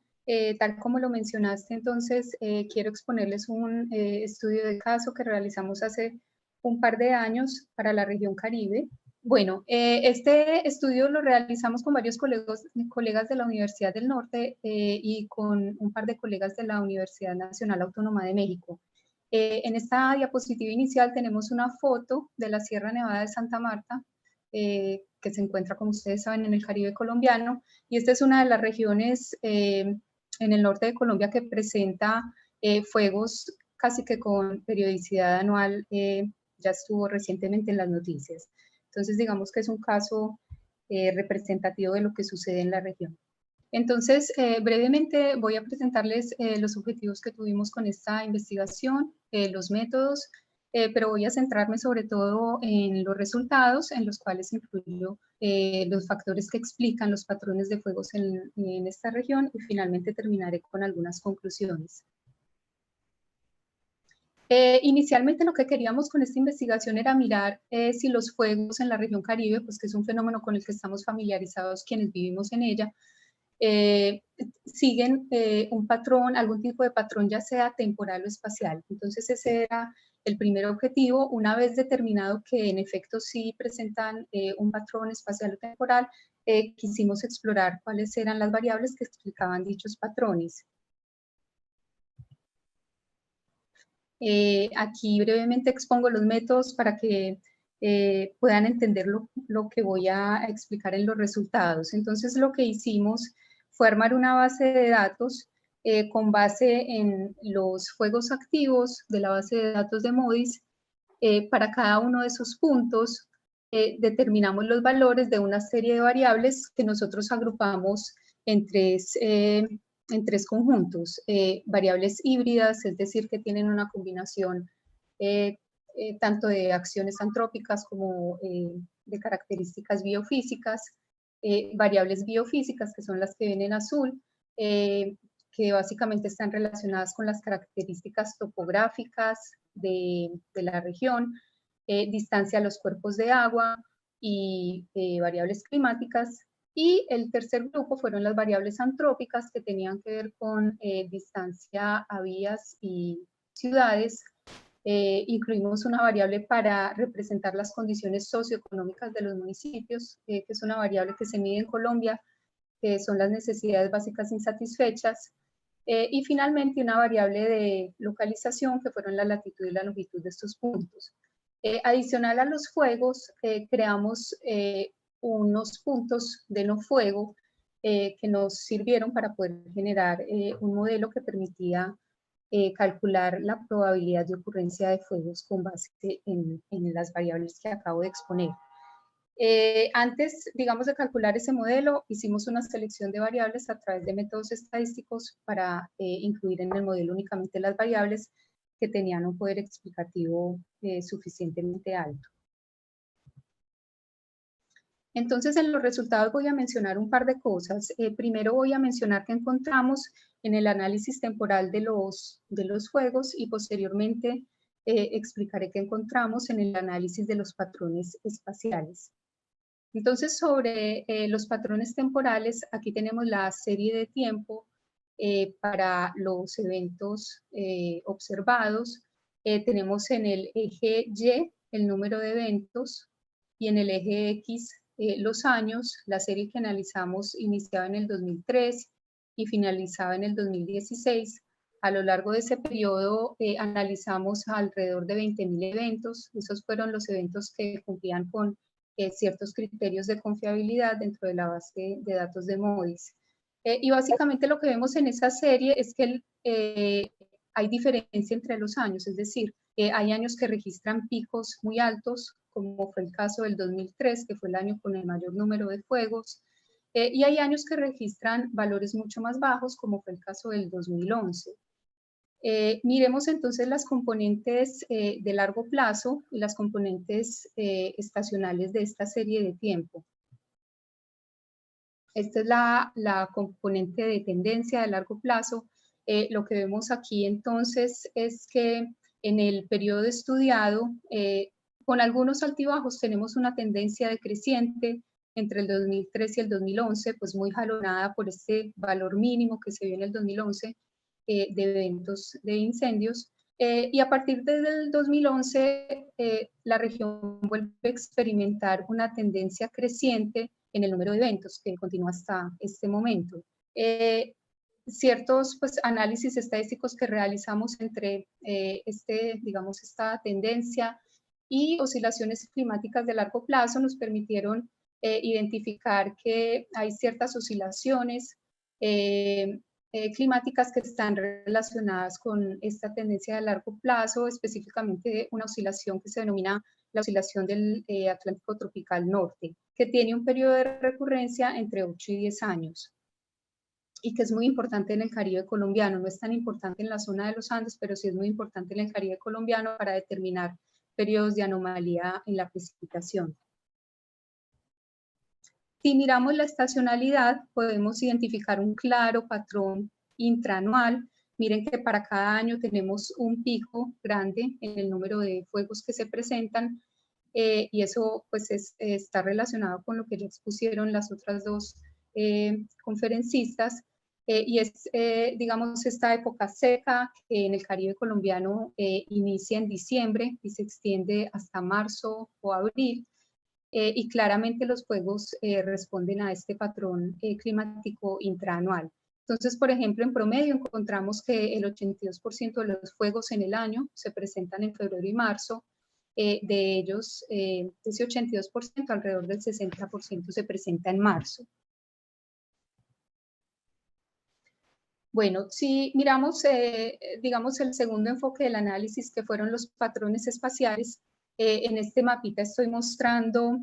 Tal como lo mencionaste, entonces quiero exponerles un estudio de caso que realizamos hace un par de años para la región Caribe. Bueno, este estudio lo realizamos con varios colegas de la Universidad del Norte y con un par de colegas de la Universidad Nacional Autónoma de México. En esta diapositiva inicial tenemos una foto de la Sierra Nevada de Santa Marta, que se encuentra, como ustedes saben, en el Caribe colombiano, y esta es una de las regiones en el norte de Colombia que presenta fuegos casi que con periodicidad anual, ya estuvo recientemente en las noticias. Entonces, digamos que es un caso representativo de lo que sucede en la región. Entonces, brevemente voy a presentarles los objetivos que tuvimos con esta investigación, los métodos pero voy a centrarme sobre todo en los resultados, en los cuales incluyo los factores que explican los patrones de fuegos en esta región, y finalmente terminaré con algunas conclusiones. Inicialmente lo que queríamos con esta investigación era mirar si los fuegos en la región Caribe, pues que es un fenómeno con el que estamos familiarizados quienes vivimos en ella, siguen un patrón, algún tipo de patrón, ya sea temporal o espacial. Entonces ese era el primer objetivo. Una vez determinado que en efecto sí presentan un patrón espacial o temporal, quisimos explorar cuáles eran las variables que explicaban dichos patrones. Aquí brevemente expongo los métodos para que puedan entender lo que voy a explicar en los resultados. Entonces lo que hicimos fue armar una base de datos con base en los fuegos activos de la base de datos de MODIS. Para cada uno de esos puntos determinamos los valores de una serie de variables que nosotros agrupamos en tres conjuntos, variables híbridas, es decir, que tienen una combinación tanto de acciones antrópicas como de características biofísicas, variables biofísicas, que son las que ven en azul, que básicamente están relacionadas con las características topográficas de la región, distancia a los cuerpos de agua y variables climáticas. Y el tercer grupo fueron las variables antrópicas, que tenían que ver con distancia a vías y ciudades. Incluimos una variable para representar las condiciones socioeconómicas de los municipios, que es una variable que se mide en Colombia, que son las necesidades básicas insatisfechas. Y finalmente una variable de localización, que fueron la latitud y la longitud de estos puntos. Adicional a los fuegos, creamos unos puntos de no fuego que nos sirvieron para poder generar un modelo que permitía calcular la probabilidad de ocurrencia de fuegos con base en las variables que acabo de exponer. Antes, digamos, de calcular ese modelo, hicimos una selección de variables a través de métodos estadísticos para incluir en el modelo únicamente las variables que tenían un poder explicativo suficientemente alto. Entonces, en los resultados voy a mencionar un par de cosas. Primero voy a mencionar que encontramos en el análisis temporal de los fuegos, y posteriormente explicaré qué encontramos en el análisis de los patrones espaciales. Entonces, sobre los patrones temporales, aquí tenemos la serie de tiempo para los eventos observados. Tenemos en el eje Y el número de eventos y en el eje X los años. La serie que analizamos iniciaba en el 2003 y finalizaba en el 2016. A lo largo de ese periodo analizamos alrededor de 20.000 eventos. Esos fueron los eventos que cumplían con ciertos criterios de confiabilidad dentro de la base de datos de MODIS. Y básicamente lo que vemos en esa serie es que hay diferencia entre los años, es decir, hay años que registran picos muy altos, como fue el caso del 2003, que fue el año con el mayor número de fuegos, y hay años que registran valores mucho más bajos, como fue el caso del 2011. Miremos entonces las componentes de largo plazo y las componentes estacionales de esta serie de tiempo. Esta es la componente de tendencia de largo plazo. Lo que vemos aquí entonces es que en el periodo estudiado, con algunos altibajos, tenemos una tendencia decreciente entre el 2003 y el 2011, pues muy jalonada por este valor mínimo que se vio en el 2011, de eventos de incendios, y a partir del 2011 la región vuelve a experimentar una tendencia creciente en el número de eventos, que continúa hasta este momento. Ciertos análisis estadísticos que realizamos entre esta tendencia y oscilaciones climáticas de largo plazo nos permitieron identificar que hay ciertas oscilaciones climáticas que están relacionadas con esta tendencia de largo plazo, específicamente una oscilación que se denomina la oscilación del Atlántico Tropical Norte, que tiene un periodo de recurrencia entre 8 y 10 años. y que es muy importante en el Caribe colombiano. No es tan importante en la zona de los Andes, pero sí es muy importante en el Caribe colombiano para determinar periodos de anomalía en la precipitación. Si miramos la estacionalidad, podemos identificar un claro patrón intraanual. Miren que para cada año tenemos un pico grande en el número de fuegos que se presentan, y eso pues está relacionado con lo que ya expusieron las otras dos conferencistas, y es, digamos, esta época seca que en el Caribe colombiano inicia en diciembre y se extiende hasta marzo o abril, y claramente los fuegos responden a este patrón climático intraanual. Entonces, por ejemplo, en promedio encontramos que el 82% de los fuegos en el año se presentan en febrero y marzo. De ellos, de ese 82%, alrededor del 60% se presenta en marzo. Bueno, si miramos, digamos, el segundo enfoque del análisis, que fueron los patrones espaciales, en este mapita estoy mostrando,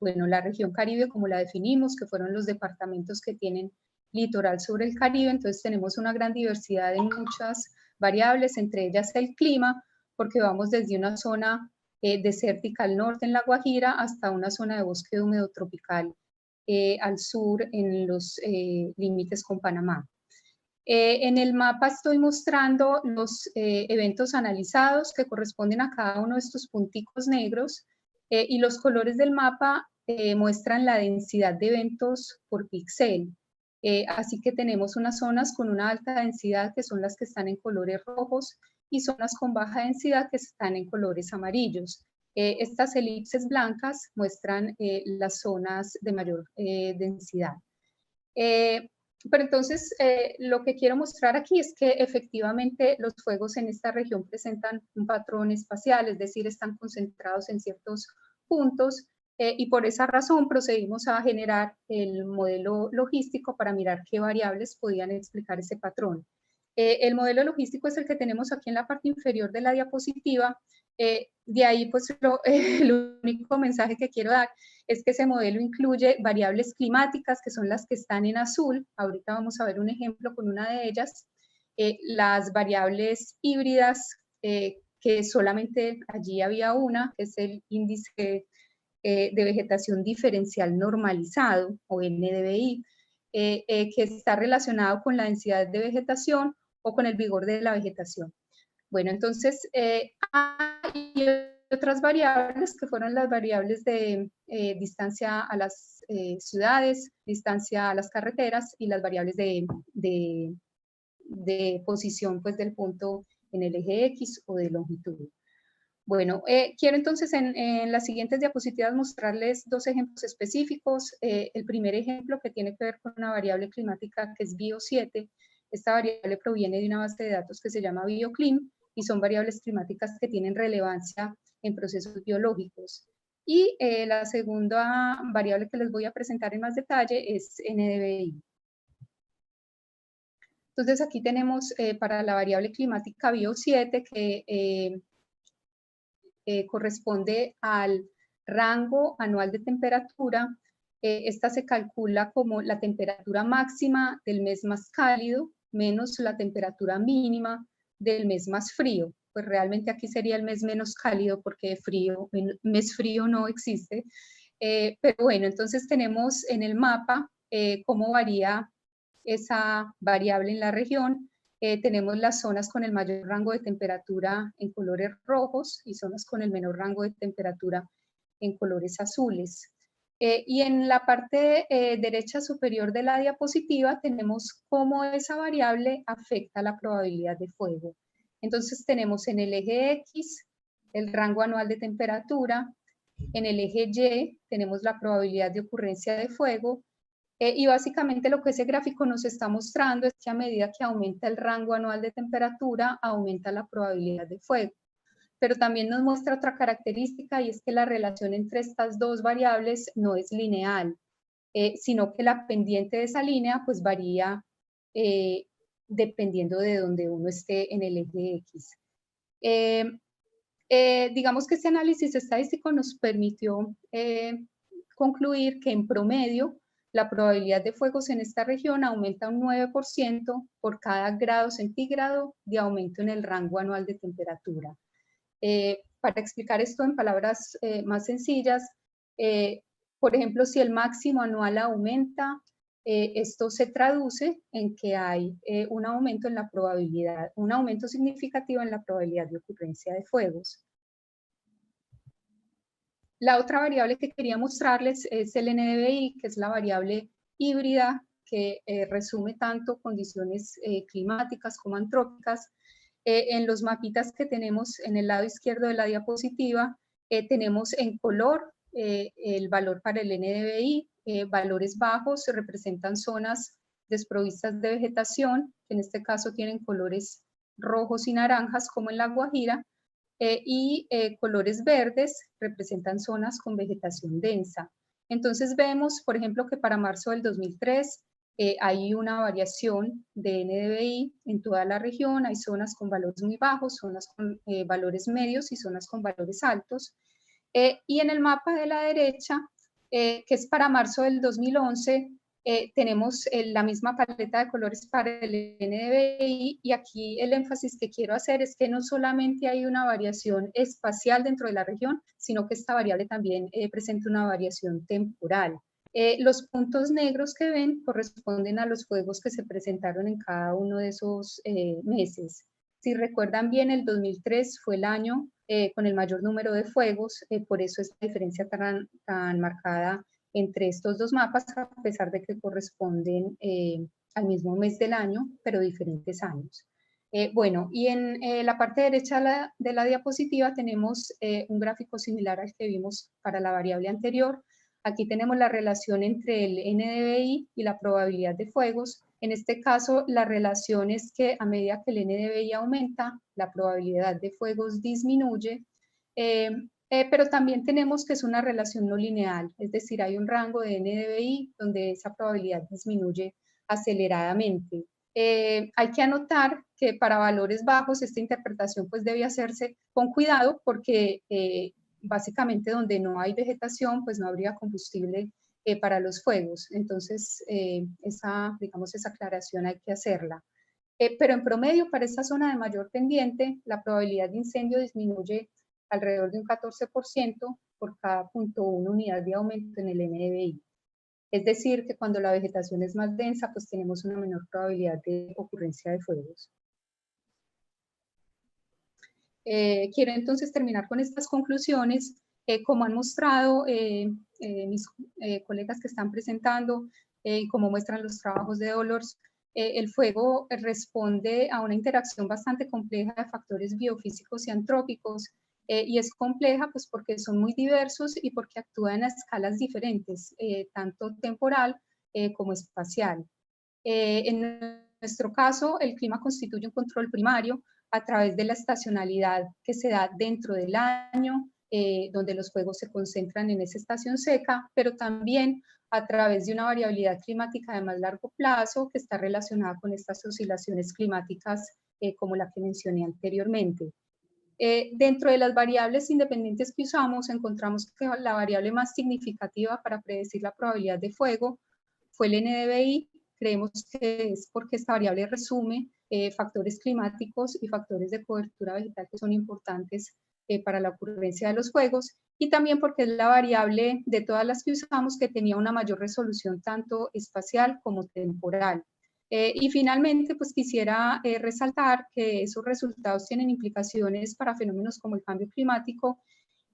bueno, la región Caribe como la definimos, que fueron los departamentos que tienen litoral sobre el Caribe. Entonces tenemos una gran diversidad de muchas variables, entre ellas el clima, porque vamos desde una zona desértica al norte en La Guajira hasta una zona de bosque húmedo tropical al sur en los límites con Panamá. En el mapa estoy mostrando los eventos analizados que corresponden a cada uno de estos punticos negros, y los colores del mapa muestran la densidad de eventos por píxel. Así que tenemos unas zonas con una alta densidad, que son las que están en colores rojos, y zonas con baja densidad que están en colores amarillos. Estas elipses blancas muestran las zonas de mayor densidad. Pero entonces, lo que quiero mostrar aquí es que efectivamente los fuegos en esta región presentan un patrón espacial, es decir, están concentrados en ciertos puntos, y por esa razón procedimos a generar el modelo logístico para mirar qué variables podían explicar ese patrón. El modelo logístico es el que tenemos aquí en la parte inferior de la diapositiva. De ahí, pues, el único mensaje que quiero dar es que ese modelo incluye variables climáticas, que son las que están en azul. Ahorita vamos a ver un ejemplo con una de ellas. Las variables híbridas, que solamente allí había una, que es el índice de vegetación diferencial normalizado, o NDVI, que está relacionado con la densidad de vegetación o con el vigor de la vegetación. Bueno, entonces hay otras variables que fueron las variables de distancia a las ciudades, distancia a las carreteras, y las variables de posición, pues, del punto en el eje X o de longitud. Bueno, quiero entonces en las siguientes diapositivas mostrarles dos ejemplos específicos. El primer ejemplo, que tiene que ver con una variable climática que es Bio7. Esta variable proviene de una base de datos que se llama BioClim, y son variables climáticas que tienen relevancia en procesos biológicos. Y la segunda variable que les voy a presentar en más detalle es NDVI. Entonces aquí tenemos para la variable climática Bio7, que corresponde al rango anual de temperatura. Esta se calcula como la temperatura máxima del mes más cálido menos la temperatura mínima del mes más frío. Pues realmente aquí sería el mes menos cálido, porque mes frío no existe. Pero bueno, entonces tenemos en el mapa cómo varía esa variable en la región. Tenemos las zonas con el mayor rango de temperatura en colores rojos y zonas con el menor rango de temperatura en colores azules. Y en la parte derecha superior de la diapositiva tenemos cómo esa variable afecta la probabilidad de fuego. Entonces tenemos en el eje X el rango anual de temperatura, en el eje Y tenemos la probabilidad de ocurrencia de fuego, y básicamente lo que ese gráfico nos está mostrando es que a medida que aumenta el rango anual de temperatura, aumenta la probabilidad de fuego. Pero también nos muestra otra característica, y es que la relación entre estas dos variables no es lineal, sino que la pendiente de esa línea pues varía dependiendo de donde uno esté en el eje X. Digamos que este análisis estadístico nos permitió concluir que en promedio la probabilidad de fuegos en esta región aumenta un 9% por cada grado centígrado de aumento en el rango anual de temperatura. Para explicar esto en palabras más sencillas, por ejemplo, si el máximo anual aumenta, esto se traduce en que hay un aumento en la probabilidad, un aumento significativo en la probabilidad de ocurrencia de fuegos. La otra variable que quería mostrarles es el NDVI, que es la variable híbrida que resume tanto condiciones climáticas como antrópicas. En los mapitas que tenemos en el lado izquierdo de la diapositiva, tenemos en color el valor para el NDVI. Valores bajos se representan zonas desprovistas de vegetación, que en este caso tienen colores rojos y naranjas, como en La Guajira, y colores verdes representan zonas con vegetación densa. Entonces vemos, por ejemplo, que para marzo del 2003 hay una variación de NDVI en toda la región, hay zonas con valores muy bajos, zonas con valores medios y zonas con valores altos. Y en el mapa de la derecha, que es para marzo del 2011, tenemos la misma paleta de colores para el NDVI, y aquí el énfasis que quiero hacer es que no solamente hay una variación espacial dentro de la región, sino que esta variable también presenta una variación temporal. Los puntos negros que ven corresponden a los fuegos que se presentaron en cada uno de esos meses. Si recuerdan bien, el 2003 fue el año con el mayor número de fuegos, por eso es la diferencia tan marcada entre estos dos mapas, a pesar de que corresponden al mismo mes del año, pero diferentes años. Bueno, y en la parte derecha de la diapositiva tenemos un gráfico similar al que vimos para la variable anterior. Aquí tenemos la relación entre el NDVI y la probabilidad de fuegos. En este caso, la relación es que a medida que el NDVI aumenta, la probabilidad de fuegos disminuye, pero también tenemos que es una relación no lineal, es decir, hay un rango de NDVI donde esa probabilidad disminuye aceleradamente. Hay que anotar que para valores bajos esta interpretación pues debe hacerse con cuidado, porque básicamente donde no hay vegetación pues no habría combustible para los fuegos. Entonces esa aclaración hay que hacerla. Pero en promedio para esta zona de mayor pendiente la probabilidad de incendio disminuye alrededor de un 14% por cada 0.1 unidad de aumento en el NDVI. Es decir, que cuando la vegetación es más densa, pues tenemos una menor probabilidad de ocurrencia de fuegos. Quiero entonces terminar con estas conclusiones. Como han mostrado mis colegas que están presentando, como muestran los trabajos de Dolores, el fuego responde a una interacción bastante compleja de factores biofísicos y antrópicos, y es compleja pues porque son muy diversos y porque actúan a escalas diferentes, tanto temporal como espacial. En nuestro caso, el clima constituye un control primario a través de la estacionalidad que se da dentro del año, donde los fuegos se concentran en esa estación seca, pero también a través de una variabilidad climática de más largo plazo que está relacionada con estas oscilaciones climáticas como la que mencioné anteriormente. Dentro de las variables independientes que usamos, encontramos que la variable más significativa para predecir la probabilidad de fuego fue el NDVI. Creemos que es porque esta variable resume factores climáticos y factores de cobertura vegetal que son importantes para la ocurrencia de los fuegos, y también porque es la variable de todas las que usamos que tenía una mayor resolución tanto espacial como temporal. Y finalmente, pues quisiera resaltar que esos resultados tienen implicaciones para fenómenos como el cambio climático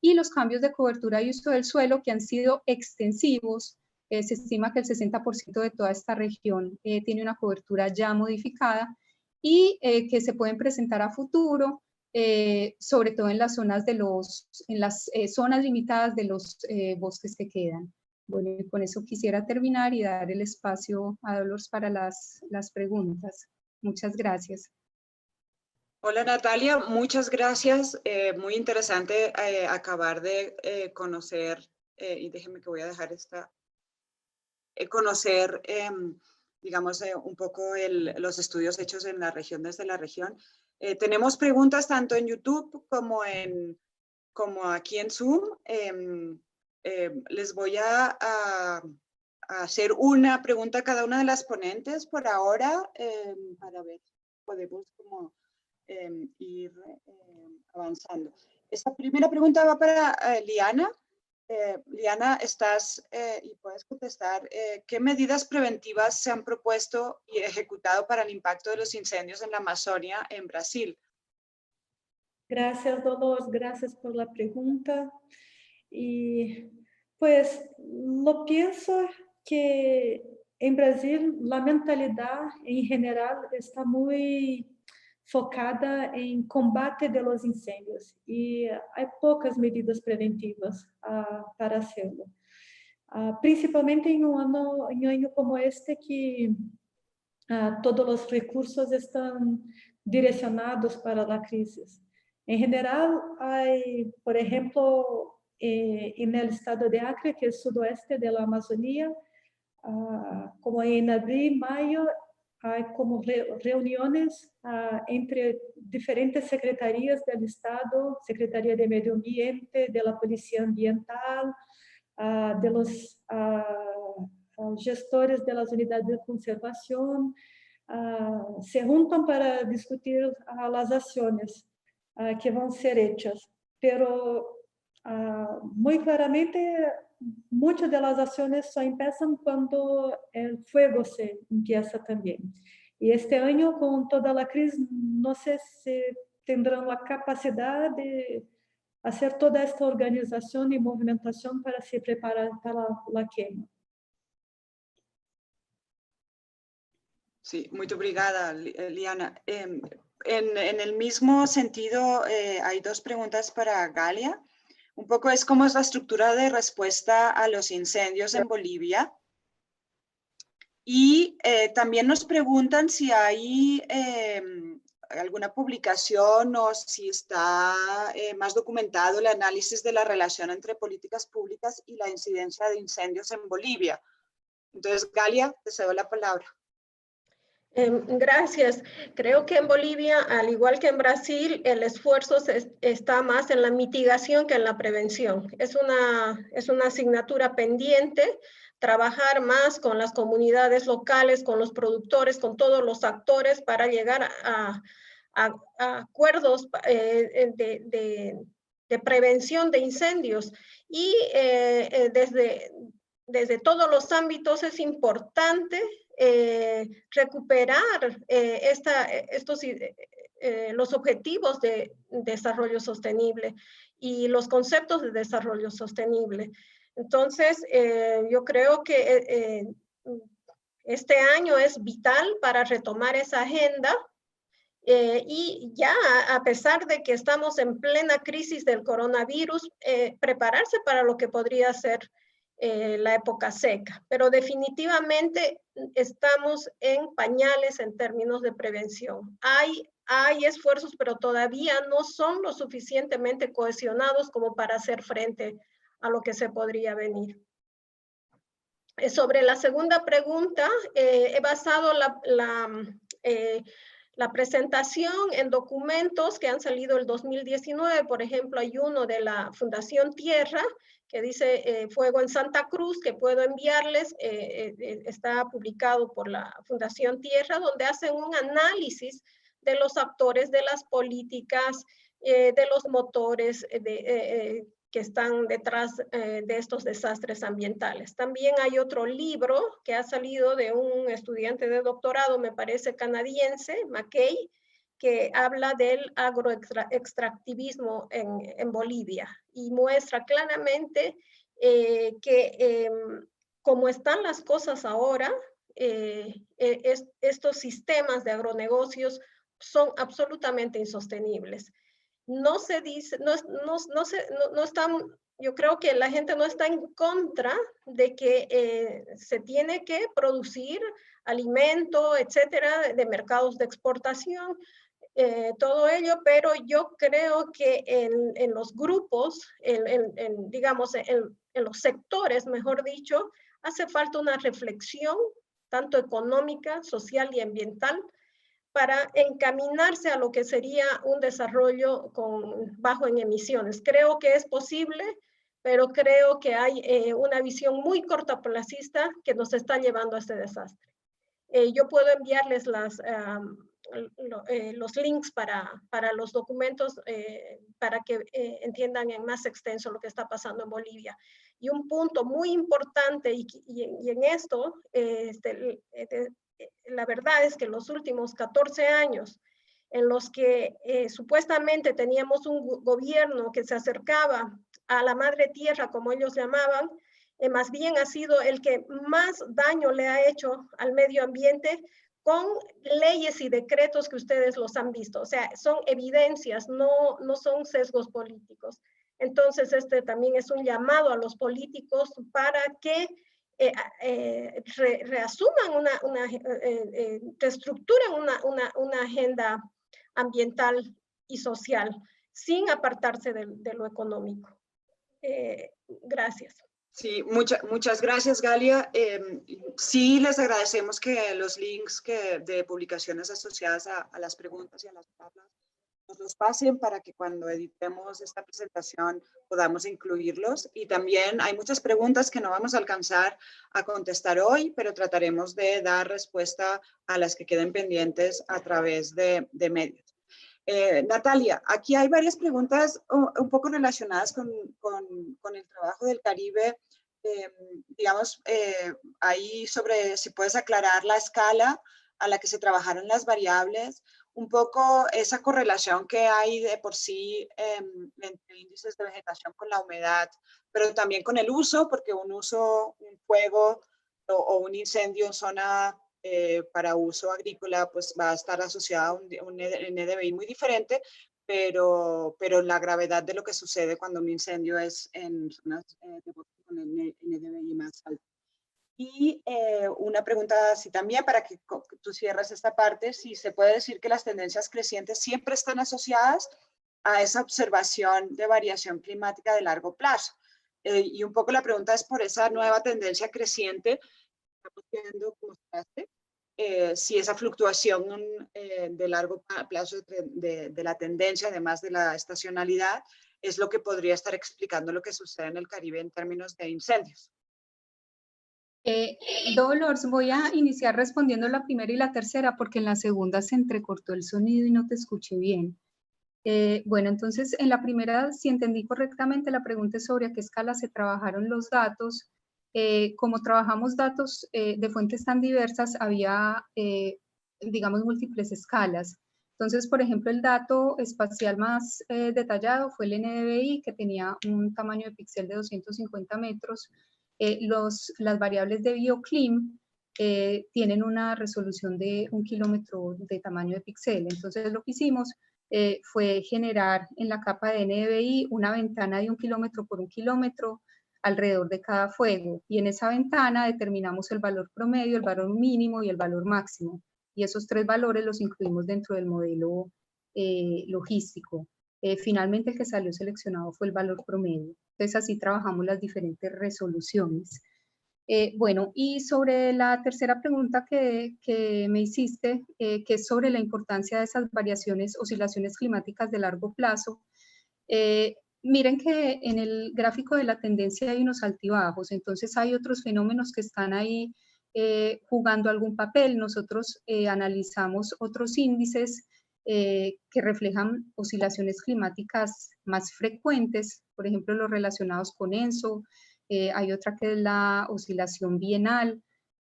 y los cambios de cobertura y uso del suelo, que han sido extensivos. Se estima que el 60% de toda esta región tiene una cobertura ya modificada, y que se pueden presentar a futuro, sobre todo en las zonas, zonas limitadas de los bosques que quedan. Bueno, y con eso quisiera terminar y dar el espacio a Dolores para las preguntas. Muchas gracias. Hola Natalia, muchas gracias. Muy interesante acabar de conocer, y déjenme que voy a dejar esta, conocer, digamos, un poco los estudios hechos en la región, desde la región. Tenemos preguntas tanto en YouTube como aquí en Zoom. Les voy a hacer una pregunta a cada una de las ponentes por ahora, para ver si podemos como, ir avanzando. Esta primera pregunta va para Liana. Liana, estás y puedes contestar. ¿Qué medidas preventivas se han propuesto y ejecutado para el impacto de los incendios en la Amazonia en Brasil? Gracias, Dolores, gracias por la pregunta. Y pues lo pienso que en Brasil la mentalidad en general está muy focada en combate de los incendios y hay pocas medidas preventivas para hacerlo. Principalmente en un año como este que todos los recursos están direccionados para la crisis. En general, hay, por ejemplo, en el estado de Acre, que es sudoeste de la Amazonía, como en abril, mayo, hay como reuniones entre diferentes secretarías del Estado, Secretaría de Medio Ambiente, de la Policía Ambiental, de los gestores de las unidades de conservación, se juntan para discutir las acciones que van a ser hechas. Pero muy claramente, muchas de las acciones solo empiezan cuando el fuego se empieza también. Y este año, con toda la crisis, no sé si tendrán la capacidad de hacer toda esta organización y movimentación para se preparar para la quema. Sí, muy obrigada, Liana. En el mismo sentido, hay dos preguntas para Galia. Un poco es cómo es la estructura de respuesta a los incendios en Bolivia. Y también nos preguntan si hay alguna publicación o si está más documentado el análisis de la relación entre políticas públicas y la incidencia de incendios en Bolivia. Entonces, Galia, te cedo la palabra. Gracias. Creo que en Bolivia, al igual que en Brasil, el esfuerzo está más en la mitigación que en la prevención. Es una asignatura pendiente, trabajar más con las comunidades locales, con los productores, con todos los actores para llegar a acuerdos de prevención de incendios. Y desde todos los ámbitos es importante recuperar los objetivos de desarrollo sostenible y los conceptos de desarrollo sostenible. Entonces, yo creo que este año es vital para retomar esa agenda y ya a pesar de que estamos en plena crisis del coronavirus, prepararse para lo que podría ser la época seca, pero definitivamente estamos en pañales en términos de prevención. Hay esfuerzos, pero todavía no son lo suficientemente cohesionados como para hacer frente a lo que se podría venir. Sobre la segunda pregunta, he basado la presentación en documentos que han salido el 2019, por ejemplo, hay uno de la Fundación Tierra, que dice Fuego en Santa Cruz, que puedo enviarles, está publicado por la Fundación Tierra, donde hacen un análisis de los actores, de las políticas, de los motores que están detrás de estos desastres ambientales. También hay otro libro que ha salido de un estudiante de doctorado, me parece canadiense, McKay, que habla del agroextractivismo en Bolivia y muestra claramente que como están las cosas ahora, estos sistemas de agronegocios son absolutamente insostenibles. No se dice, no están, yo creo que la gente no está en contra de que se tiene que producir alimento, etcétera, de mercados de exportación, todo ello, pero yo creo que en los grupos, digamos, en los sectores, mejor dicho, hace falta una reflexión, tanto económica, social y ambiental, para encaminarse a lo que sería un desarrollo bajo en emisiones. Creo que es posible, pero creo que hay una visión muy cortoplacista que nos está llevando a este desastre. Yo puedo enviarles los links para los documentos para que entiendan en más extenso lo que está pasando en Bolivia. Y un punto muy importante, y en esto, la verdad es que los últimos 14 años en los que supuestamente teníamos un gobierno que se acercaba a la madre tierra, como ellos llamaban, más bien ha sido el que más daño le ha hecho al medio ambiente con leyes y decretos que ustedes los han visto. O sea, son evidencias, no son sesgos políticos. Entonces, este también es un llamado a los políticos para que reasuman reestructuren una agenda ambiental y social sin apartarse de lo económico. Gracias. Sí, muchas gracias, Galia. Sí, les agradecemos que los links de publicaciones asociadas a las preguntas y a las charlas nos los pasen para que cuando editemos esta presentación podamos incluirlos. Y también hay muchas preguntas que no vamos a alcanzar a contestar hoy, pero trataremos de dar respuesta a las que queden pendientes a través de medios. Natalia, aquí hay varias preguntas un poco relacionadas con el trabajo del Caribe. Digamos, ahí sobre si puedes aclarar la escala a la que se trabajaron las variables, un poco esa correlación que hay de por sí entre índices de vegetación con la humedad, pero también con el uso, porque un fuego o un incendio en zona para uso agrícola, pues va a estar asociado a un NDVI muy diferente, pero la gravedad de lo que sucede cuando un incendio es en zonas de bosque con el NDVI más alto. Y una pregunta así también, para que tú cierres esta parte, si se puede decir que las tendencias crecientes siempre están asociadas a esa observación de variación climática de largo plazo. Y un poco la pregunta es por esa nueva tendencia creciente, estamos viendo cómo se hace, si esa fluctuación de largo plazo de la tendencia, además de la estacionalidad, es lo que podría estar explicando lo que sucede en el Caribe en términos de incendios. Dolores, voy a iniciar respondiendo la primera y la tercera porque en la segunda se entrecortó el sonido y no te escuché bien. Bueno, entonces en la primera, si entendí correctamente, la pregunta es sobre a qué escala se trabajaron los datos. Como trabajamos datos de fuentes tan diversas, había, digamos, múltiples escalas. Entonces, por ejemplo, el dato espacial más detallado fue el NDVI, que tenía un tamaño de píxel de 250 metros. Las variables de bioclim tienen una resolución de 1 kilómetro de tamaño de píxel. Entonces, lo que hicimos fue generar en la capa de NDVI una ventana de 1 kilómetro por 1 kilómetro alrededor de cada fuego. Y en esa ventana determinamos el valor promedio, el valor mínimo y el valor máximo. Y esos tres valores los incluimos dentro del modelo logístico. Finalmente, el que salió seleccionado fue el valor promedio. Entonces, así trabajamos las diferentes resoluciones. Bueno, y sobre la tercera pregunta que me hiciste, que es sobre la importancia de esas variaciones, oscilaciones climáticas de largo plazo, miren que en el gráfico de la tendencia hay unos altibajos, entonces hay otros fenómenos que están ahí jugando algún papel. Nosotros analizamos otros índices que reflejan oscilaciones climáticas más frecuentes, por ejemplo, los relacionados con ENSO, hay otra que es la oscilación bienal,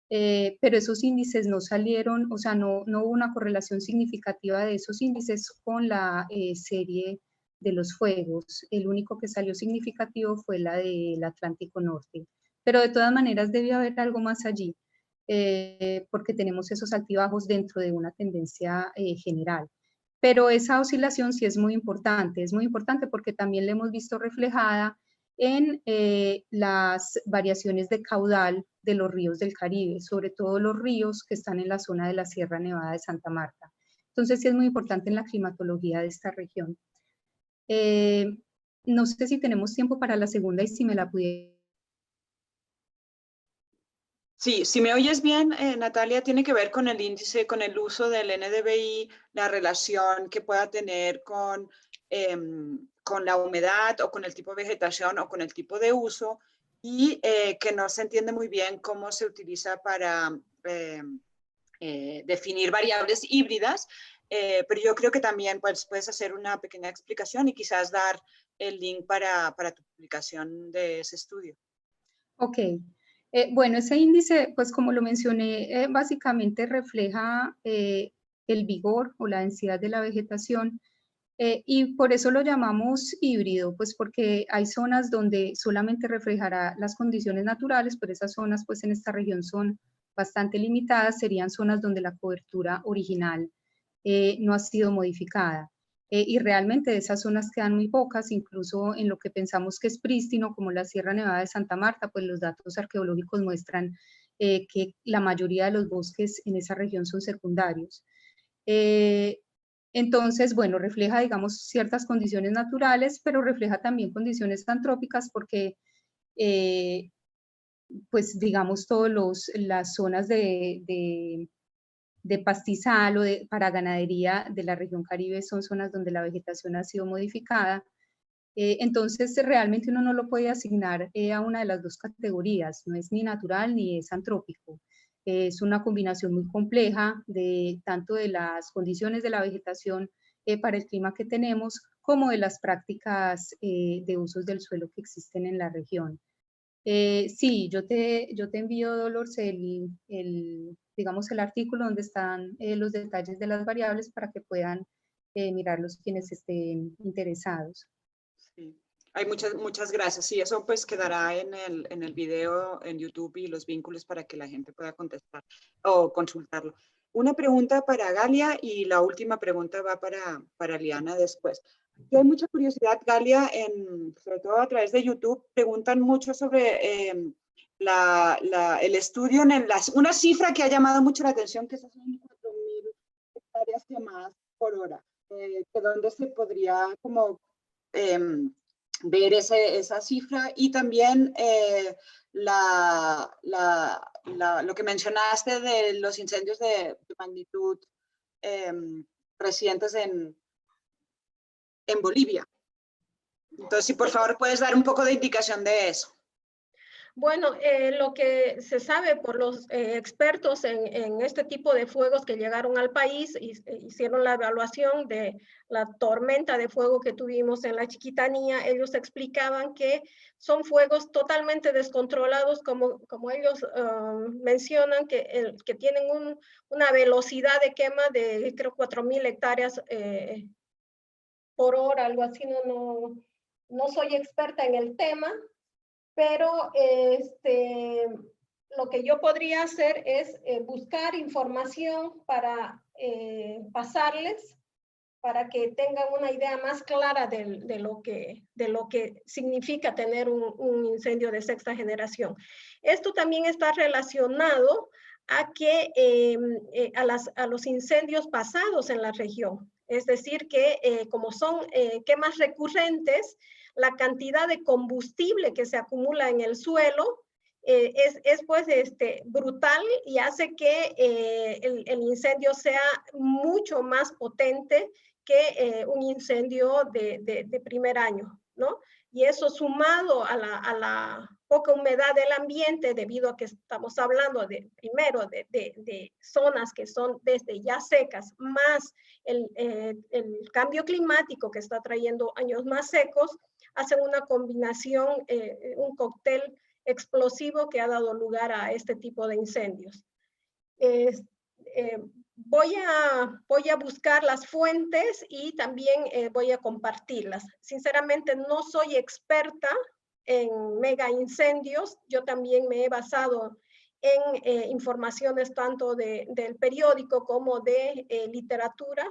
pero esos índices no salieron, o sea, no hubo una correlación significativa de esos índices con la serie de los fuegos. El único que salió significativo fue la del Atlántico Norte, pero de todas maneras debe haber algo más allí, porque tenemos esos altibajos dentro de una tendencia general. Pero esa oscilación sí es muy importante porque también la hemos visto reflejada en las variaciones de caudal de los ríos del Caribe, sobre todo los ríos que están en la zona de la Sierra Nevada de Santa Marta. Entonces sí es muy importante en la climatología de esta región. No sé si tenemos tiempo para la segunda y si me la pudiera. Sí, si me oyes bien, Natalia, tiene que ver con el índice, con el uso del NDVI, la relación que pueda tener con con la humedad o con el tipo de vegetación o con el tipo de uso, y que no se entiende muy bien cómo se utiliza para definir variables híbridas, pero yo creo que también pues, puedes hacer una pequeña explicación y quizás dar el link para tu publicación de ese estudio. Ok. Bueno, ese índice, pues como lo mencioné, básicamente refleja el vigor o la densidad de la vegetación, y por eso lo llamamos híbrido, pues porque hay zonas donde solamente reflejará las condiciones naturales, pero esas zonas pues en esta región son bastante limitadas, serían zonas donde la cobertura original no ha sido modificada. Y realmente de esas zonas quedan muy pocas, incluso en lo que pensamos que es prístino, como la Sierra Nevada de Santa Marta, pues los datos arqueológicos muestran que la mayoría de los bosques en esa región son secundarios. Entonces, bueno, refleja, digamos, ciertas condiciones naturales, pero refleja también condiciones antrópicas porque, pues, digamos, todas las zonas de pastizal o para ganadería de la región Caribe son zonas donde la vegetación ha sido modificada. Entonces, realmente uno no lo puede asignar a una de las dos categorías, no es ni natural ni es antrópico. Es una combinación muy compleja de tanto de las condiciones de la vegetación para el clima que tenemos, como de las prácticas de usos del suelo que existen en la región. Sí, yo te envío, Dolores, digamos, el artículo donde están los detalles de las variables para que puedan mirarlos quienes estén interesados. Sí. Hay muchas gracias. Sí, eso pues quedará en el video en YouTube y los vínculos para que la gente pueda contestar o consultarlo. Una pregunta para Galia y la última pregunta va para Liana después. Aquí hay mucha curiosidad, Galia, sobre todo a través de YouTube, preguntan mucho sobre el estudio una cifra que ha llamado mucho la atención, que esas son 4.000 hectáreas quemadas por hora, que donde se podría como ver esa cifra, y también lo que mencionaste de los incendios de magnitud recientes en Bolivia. Entonces, si por favor puedes dar un poco de indicación de eso. Bueno, lo que se sabe por los expertos en este tipo de fuegos que llegaron al país, hicieron la evaluación de la tormenta de fuego que tuvimos en la Chiquitanía. Ellos explicaban que son fuegos totalmente descontrolados, como ellos mencionan, que tienen una velocidad de quema de, creo, 4.000 hectáreas por hora, algo así. No soy experta en el tema, pero lo que yo podría hacer es buscar información para pasarles, para que tengan una idea más clara de lo que significa tener un incendio de sexta generación. Esto también está relacionado a los incendios pasados en la región. Es decir, que como son quemas recurrentes, la cantidad de combustible que se acumula en el suelo es pues brutal, y hace que el incendio sea mucho más potente que un incendio de primer año, ¿no? Y eso, sumado a la poca humedad del ambiente, debido a que estamos hablando primero de zonas que son desde ya secas, más el cambio climático que está trayendo años más secos, hacen una combinación, un cóctel explosivo que ha dado lugar a este tipo de incendios. Voy a buscar las fuentes y también voy a compartirlas. Sinceramente, no soy experta en mega incendios. Yo también me he basado en informaciones tanto del periódico como de literatura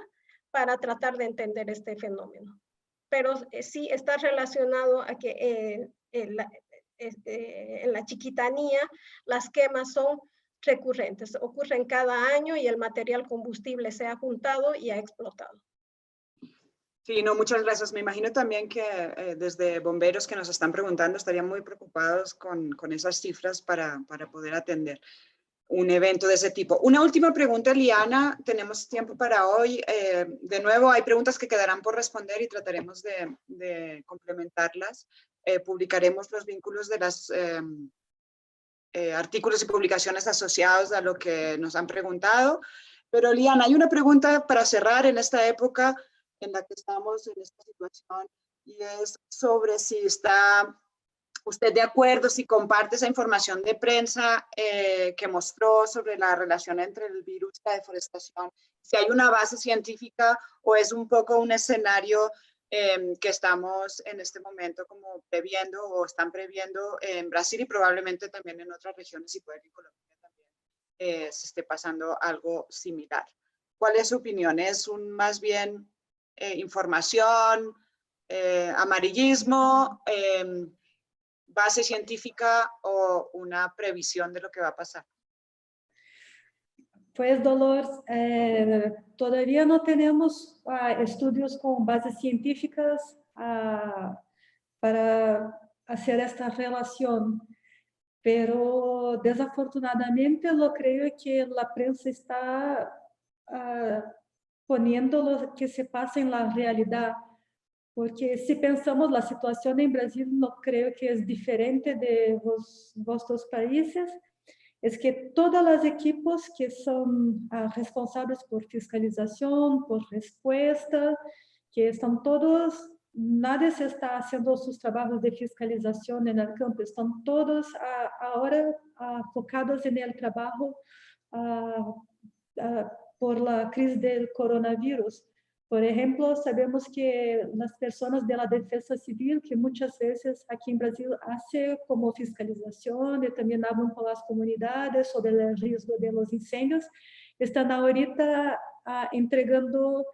para tratar de entender este fenómeno. Pero sí está relacionado a que en la Chiquitanía las quemas son recurrentes, ocurren cada año y el material combustible se ha juntado y ha explotado. Sí, no, muchas gracias. Me imagino también que desde bomberos que nos están preguntando estarían muy preocupados con esas cifras para poder atender. un evento de ese tipo. Una última pregunta, Liana, tenemos tiempo para hoy. De nuevo, hay preguntas que quedarán por responder y trataremos de complementarlas. Publicaremos los vínculos de los artículos y publicaciones asociados a lo que nos han preguntado. Pero, Liana, hay una pregunta para cerrar en esta época en la que estamos, en esta situación, y es sobre si está usted de acuerdo, si comparte esa información de prensa que mostró sobre la relación entre el virus y la deforestación, si hay una base científica o es un poco un escenario que estamos en este momento como previendo o están previendo en Brasil y probablemente también en otras regiones y puede que en Colombia también se esté pasando algo similar. ¿Cuál es su opinión? ¿Es más bien información, amarillismo, base científica o una previsión de lo que va a pasar? Pues, Dolores, todavía no tenemos estudios con bases científicas para hacer esta relación, pero desafortunadamente lo creo que la prensa está poniendo lo que se pasa en la realidad, porque si pensamos la situación en Brasil, no creo que es diferente de vuestros países. Es que todos los equipos que son responsables por fiscalización, por respuesta, que están todos, nadie se está haciendo sus trabajos de fiscalización en el campo, están todos ahora focados en el trabajo por la crisis del coronavirus. Por ejemplo, sabemos que las personas de la defensa civil, que muchas veces aquí en Brasil hace como fiscalización y también hablan con las comunidades sobre el riesgo de los incendios, están ahorita entregando,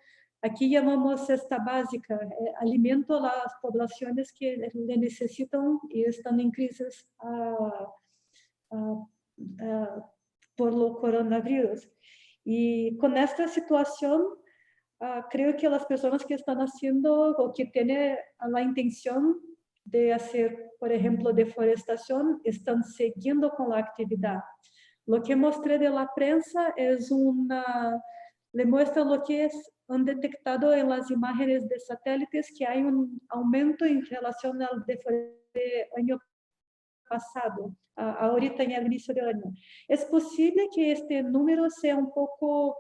aquí llamamos cesta básica, alimento a las poblaciones que le necesitan y están en crisis por lo coronavirus. Y con esta situación, creo que las personas que están haciendo o que tienen la intención de hacer, por ejemplo, deforestación, están siguiendo con la actividad. Lo que mostré de la prensa es le muestra lo que han detectado en las imágenes de satélites, que hay un aumento en relación al año pasado, ahorita en el inicio del año. Es posible que este número sea un poco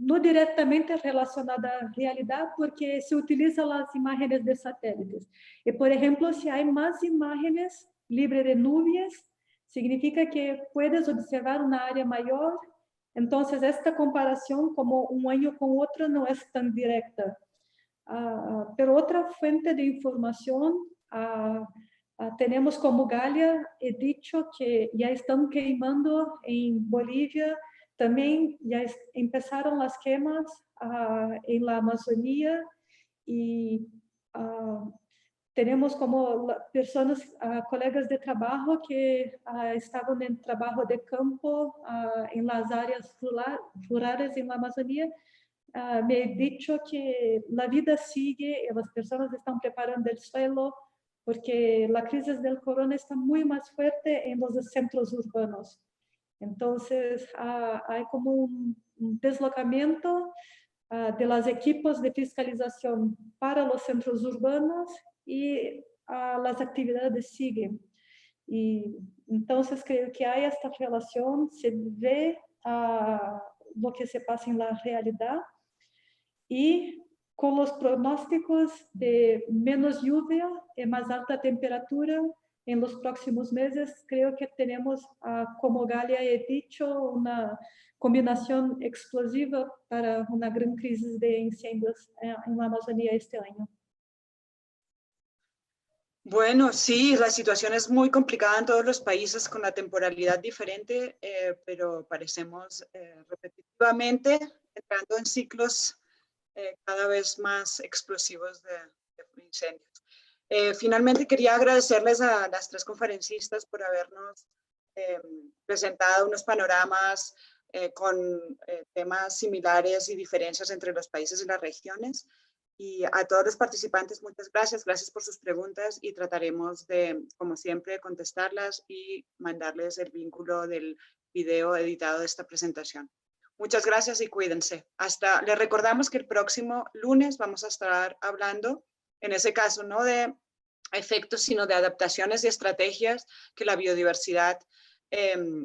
no directamente relacionada a la realidad, porque se utilizan las imágenes de satélites. Y, por ejemplo, si hay más imágenes libres de nubes, significa que puedes observar una área mayor. Entonces, esta comparación como un año con otro no es tan directa. Pero otra fuente de información, tenemos como Galia, he dicho que ya están quemando en Bolivia. También ya empezaron las quemas en la Amazonía y tenemos como personas, colegas de trabajo que estaban en trabajo de campo en las áreas rurales en la Amazonía. Me he dicho que la vida sigue y las personas están preparando el suelo porque la crisis del corona está muy más fuerte en los centros urbanos. Entonces, hay como un deslocamiento de los equipos de fiscalización para los centros urbanos y las actividades siguen. Y entonces creo que hay esta relación, se ve lo que se pasa en la realidad y con los pronósticos de menos lluvia y más alta temperatura en los próximos meses, creo que tenemos, como Galia he dicho, una combinación explosiva para una gran crisis de incendios en la Amazonía este año. Bueno, sí, la situación es muy complicada en todos los países con la temporalidad diferente, pero parecemos repetitivamente entrando en ciclos cada vez más explosivos de incendios. Finalmente quería agradecerles a las tres conferencistas por habernos presentado unos panoramas con temas similares y diferencias entre los países y las regiones. Y a todos los participantes, muchas gracias. Gracias por sus preguntas y trataremos de, como siempre, contestarlas y mandarles el vínculo del video editado de esta presentación. Muchas gracias y cuídense. Les recordamos que el próximo lunes vamos a estar hablando, en ese caso, no de efectos, sino de adaptaciones y estrategias que la biodiversidad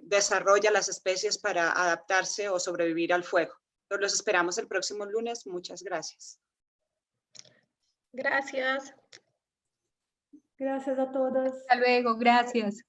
desarrolla las especies para adaptarse o sobrevivir al fuego. Entonces, los esperamos el próximo lunes. Muchas gracias. Gracias. Gracias a todos. Hasta luego, gracias.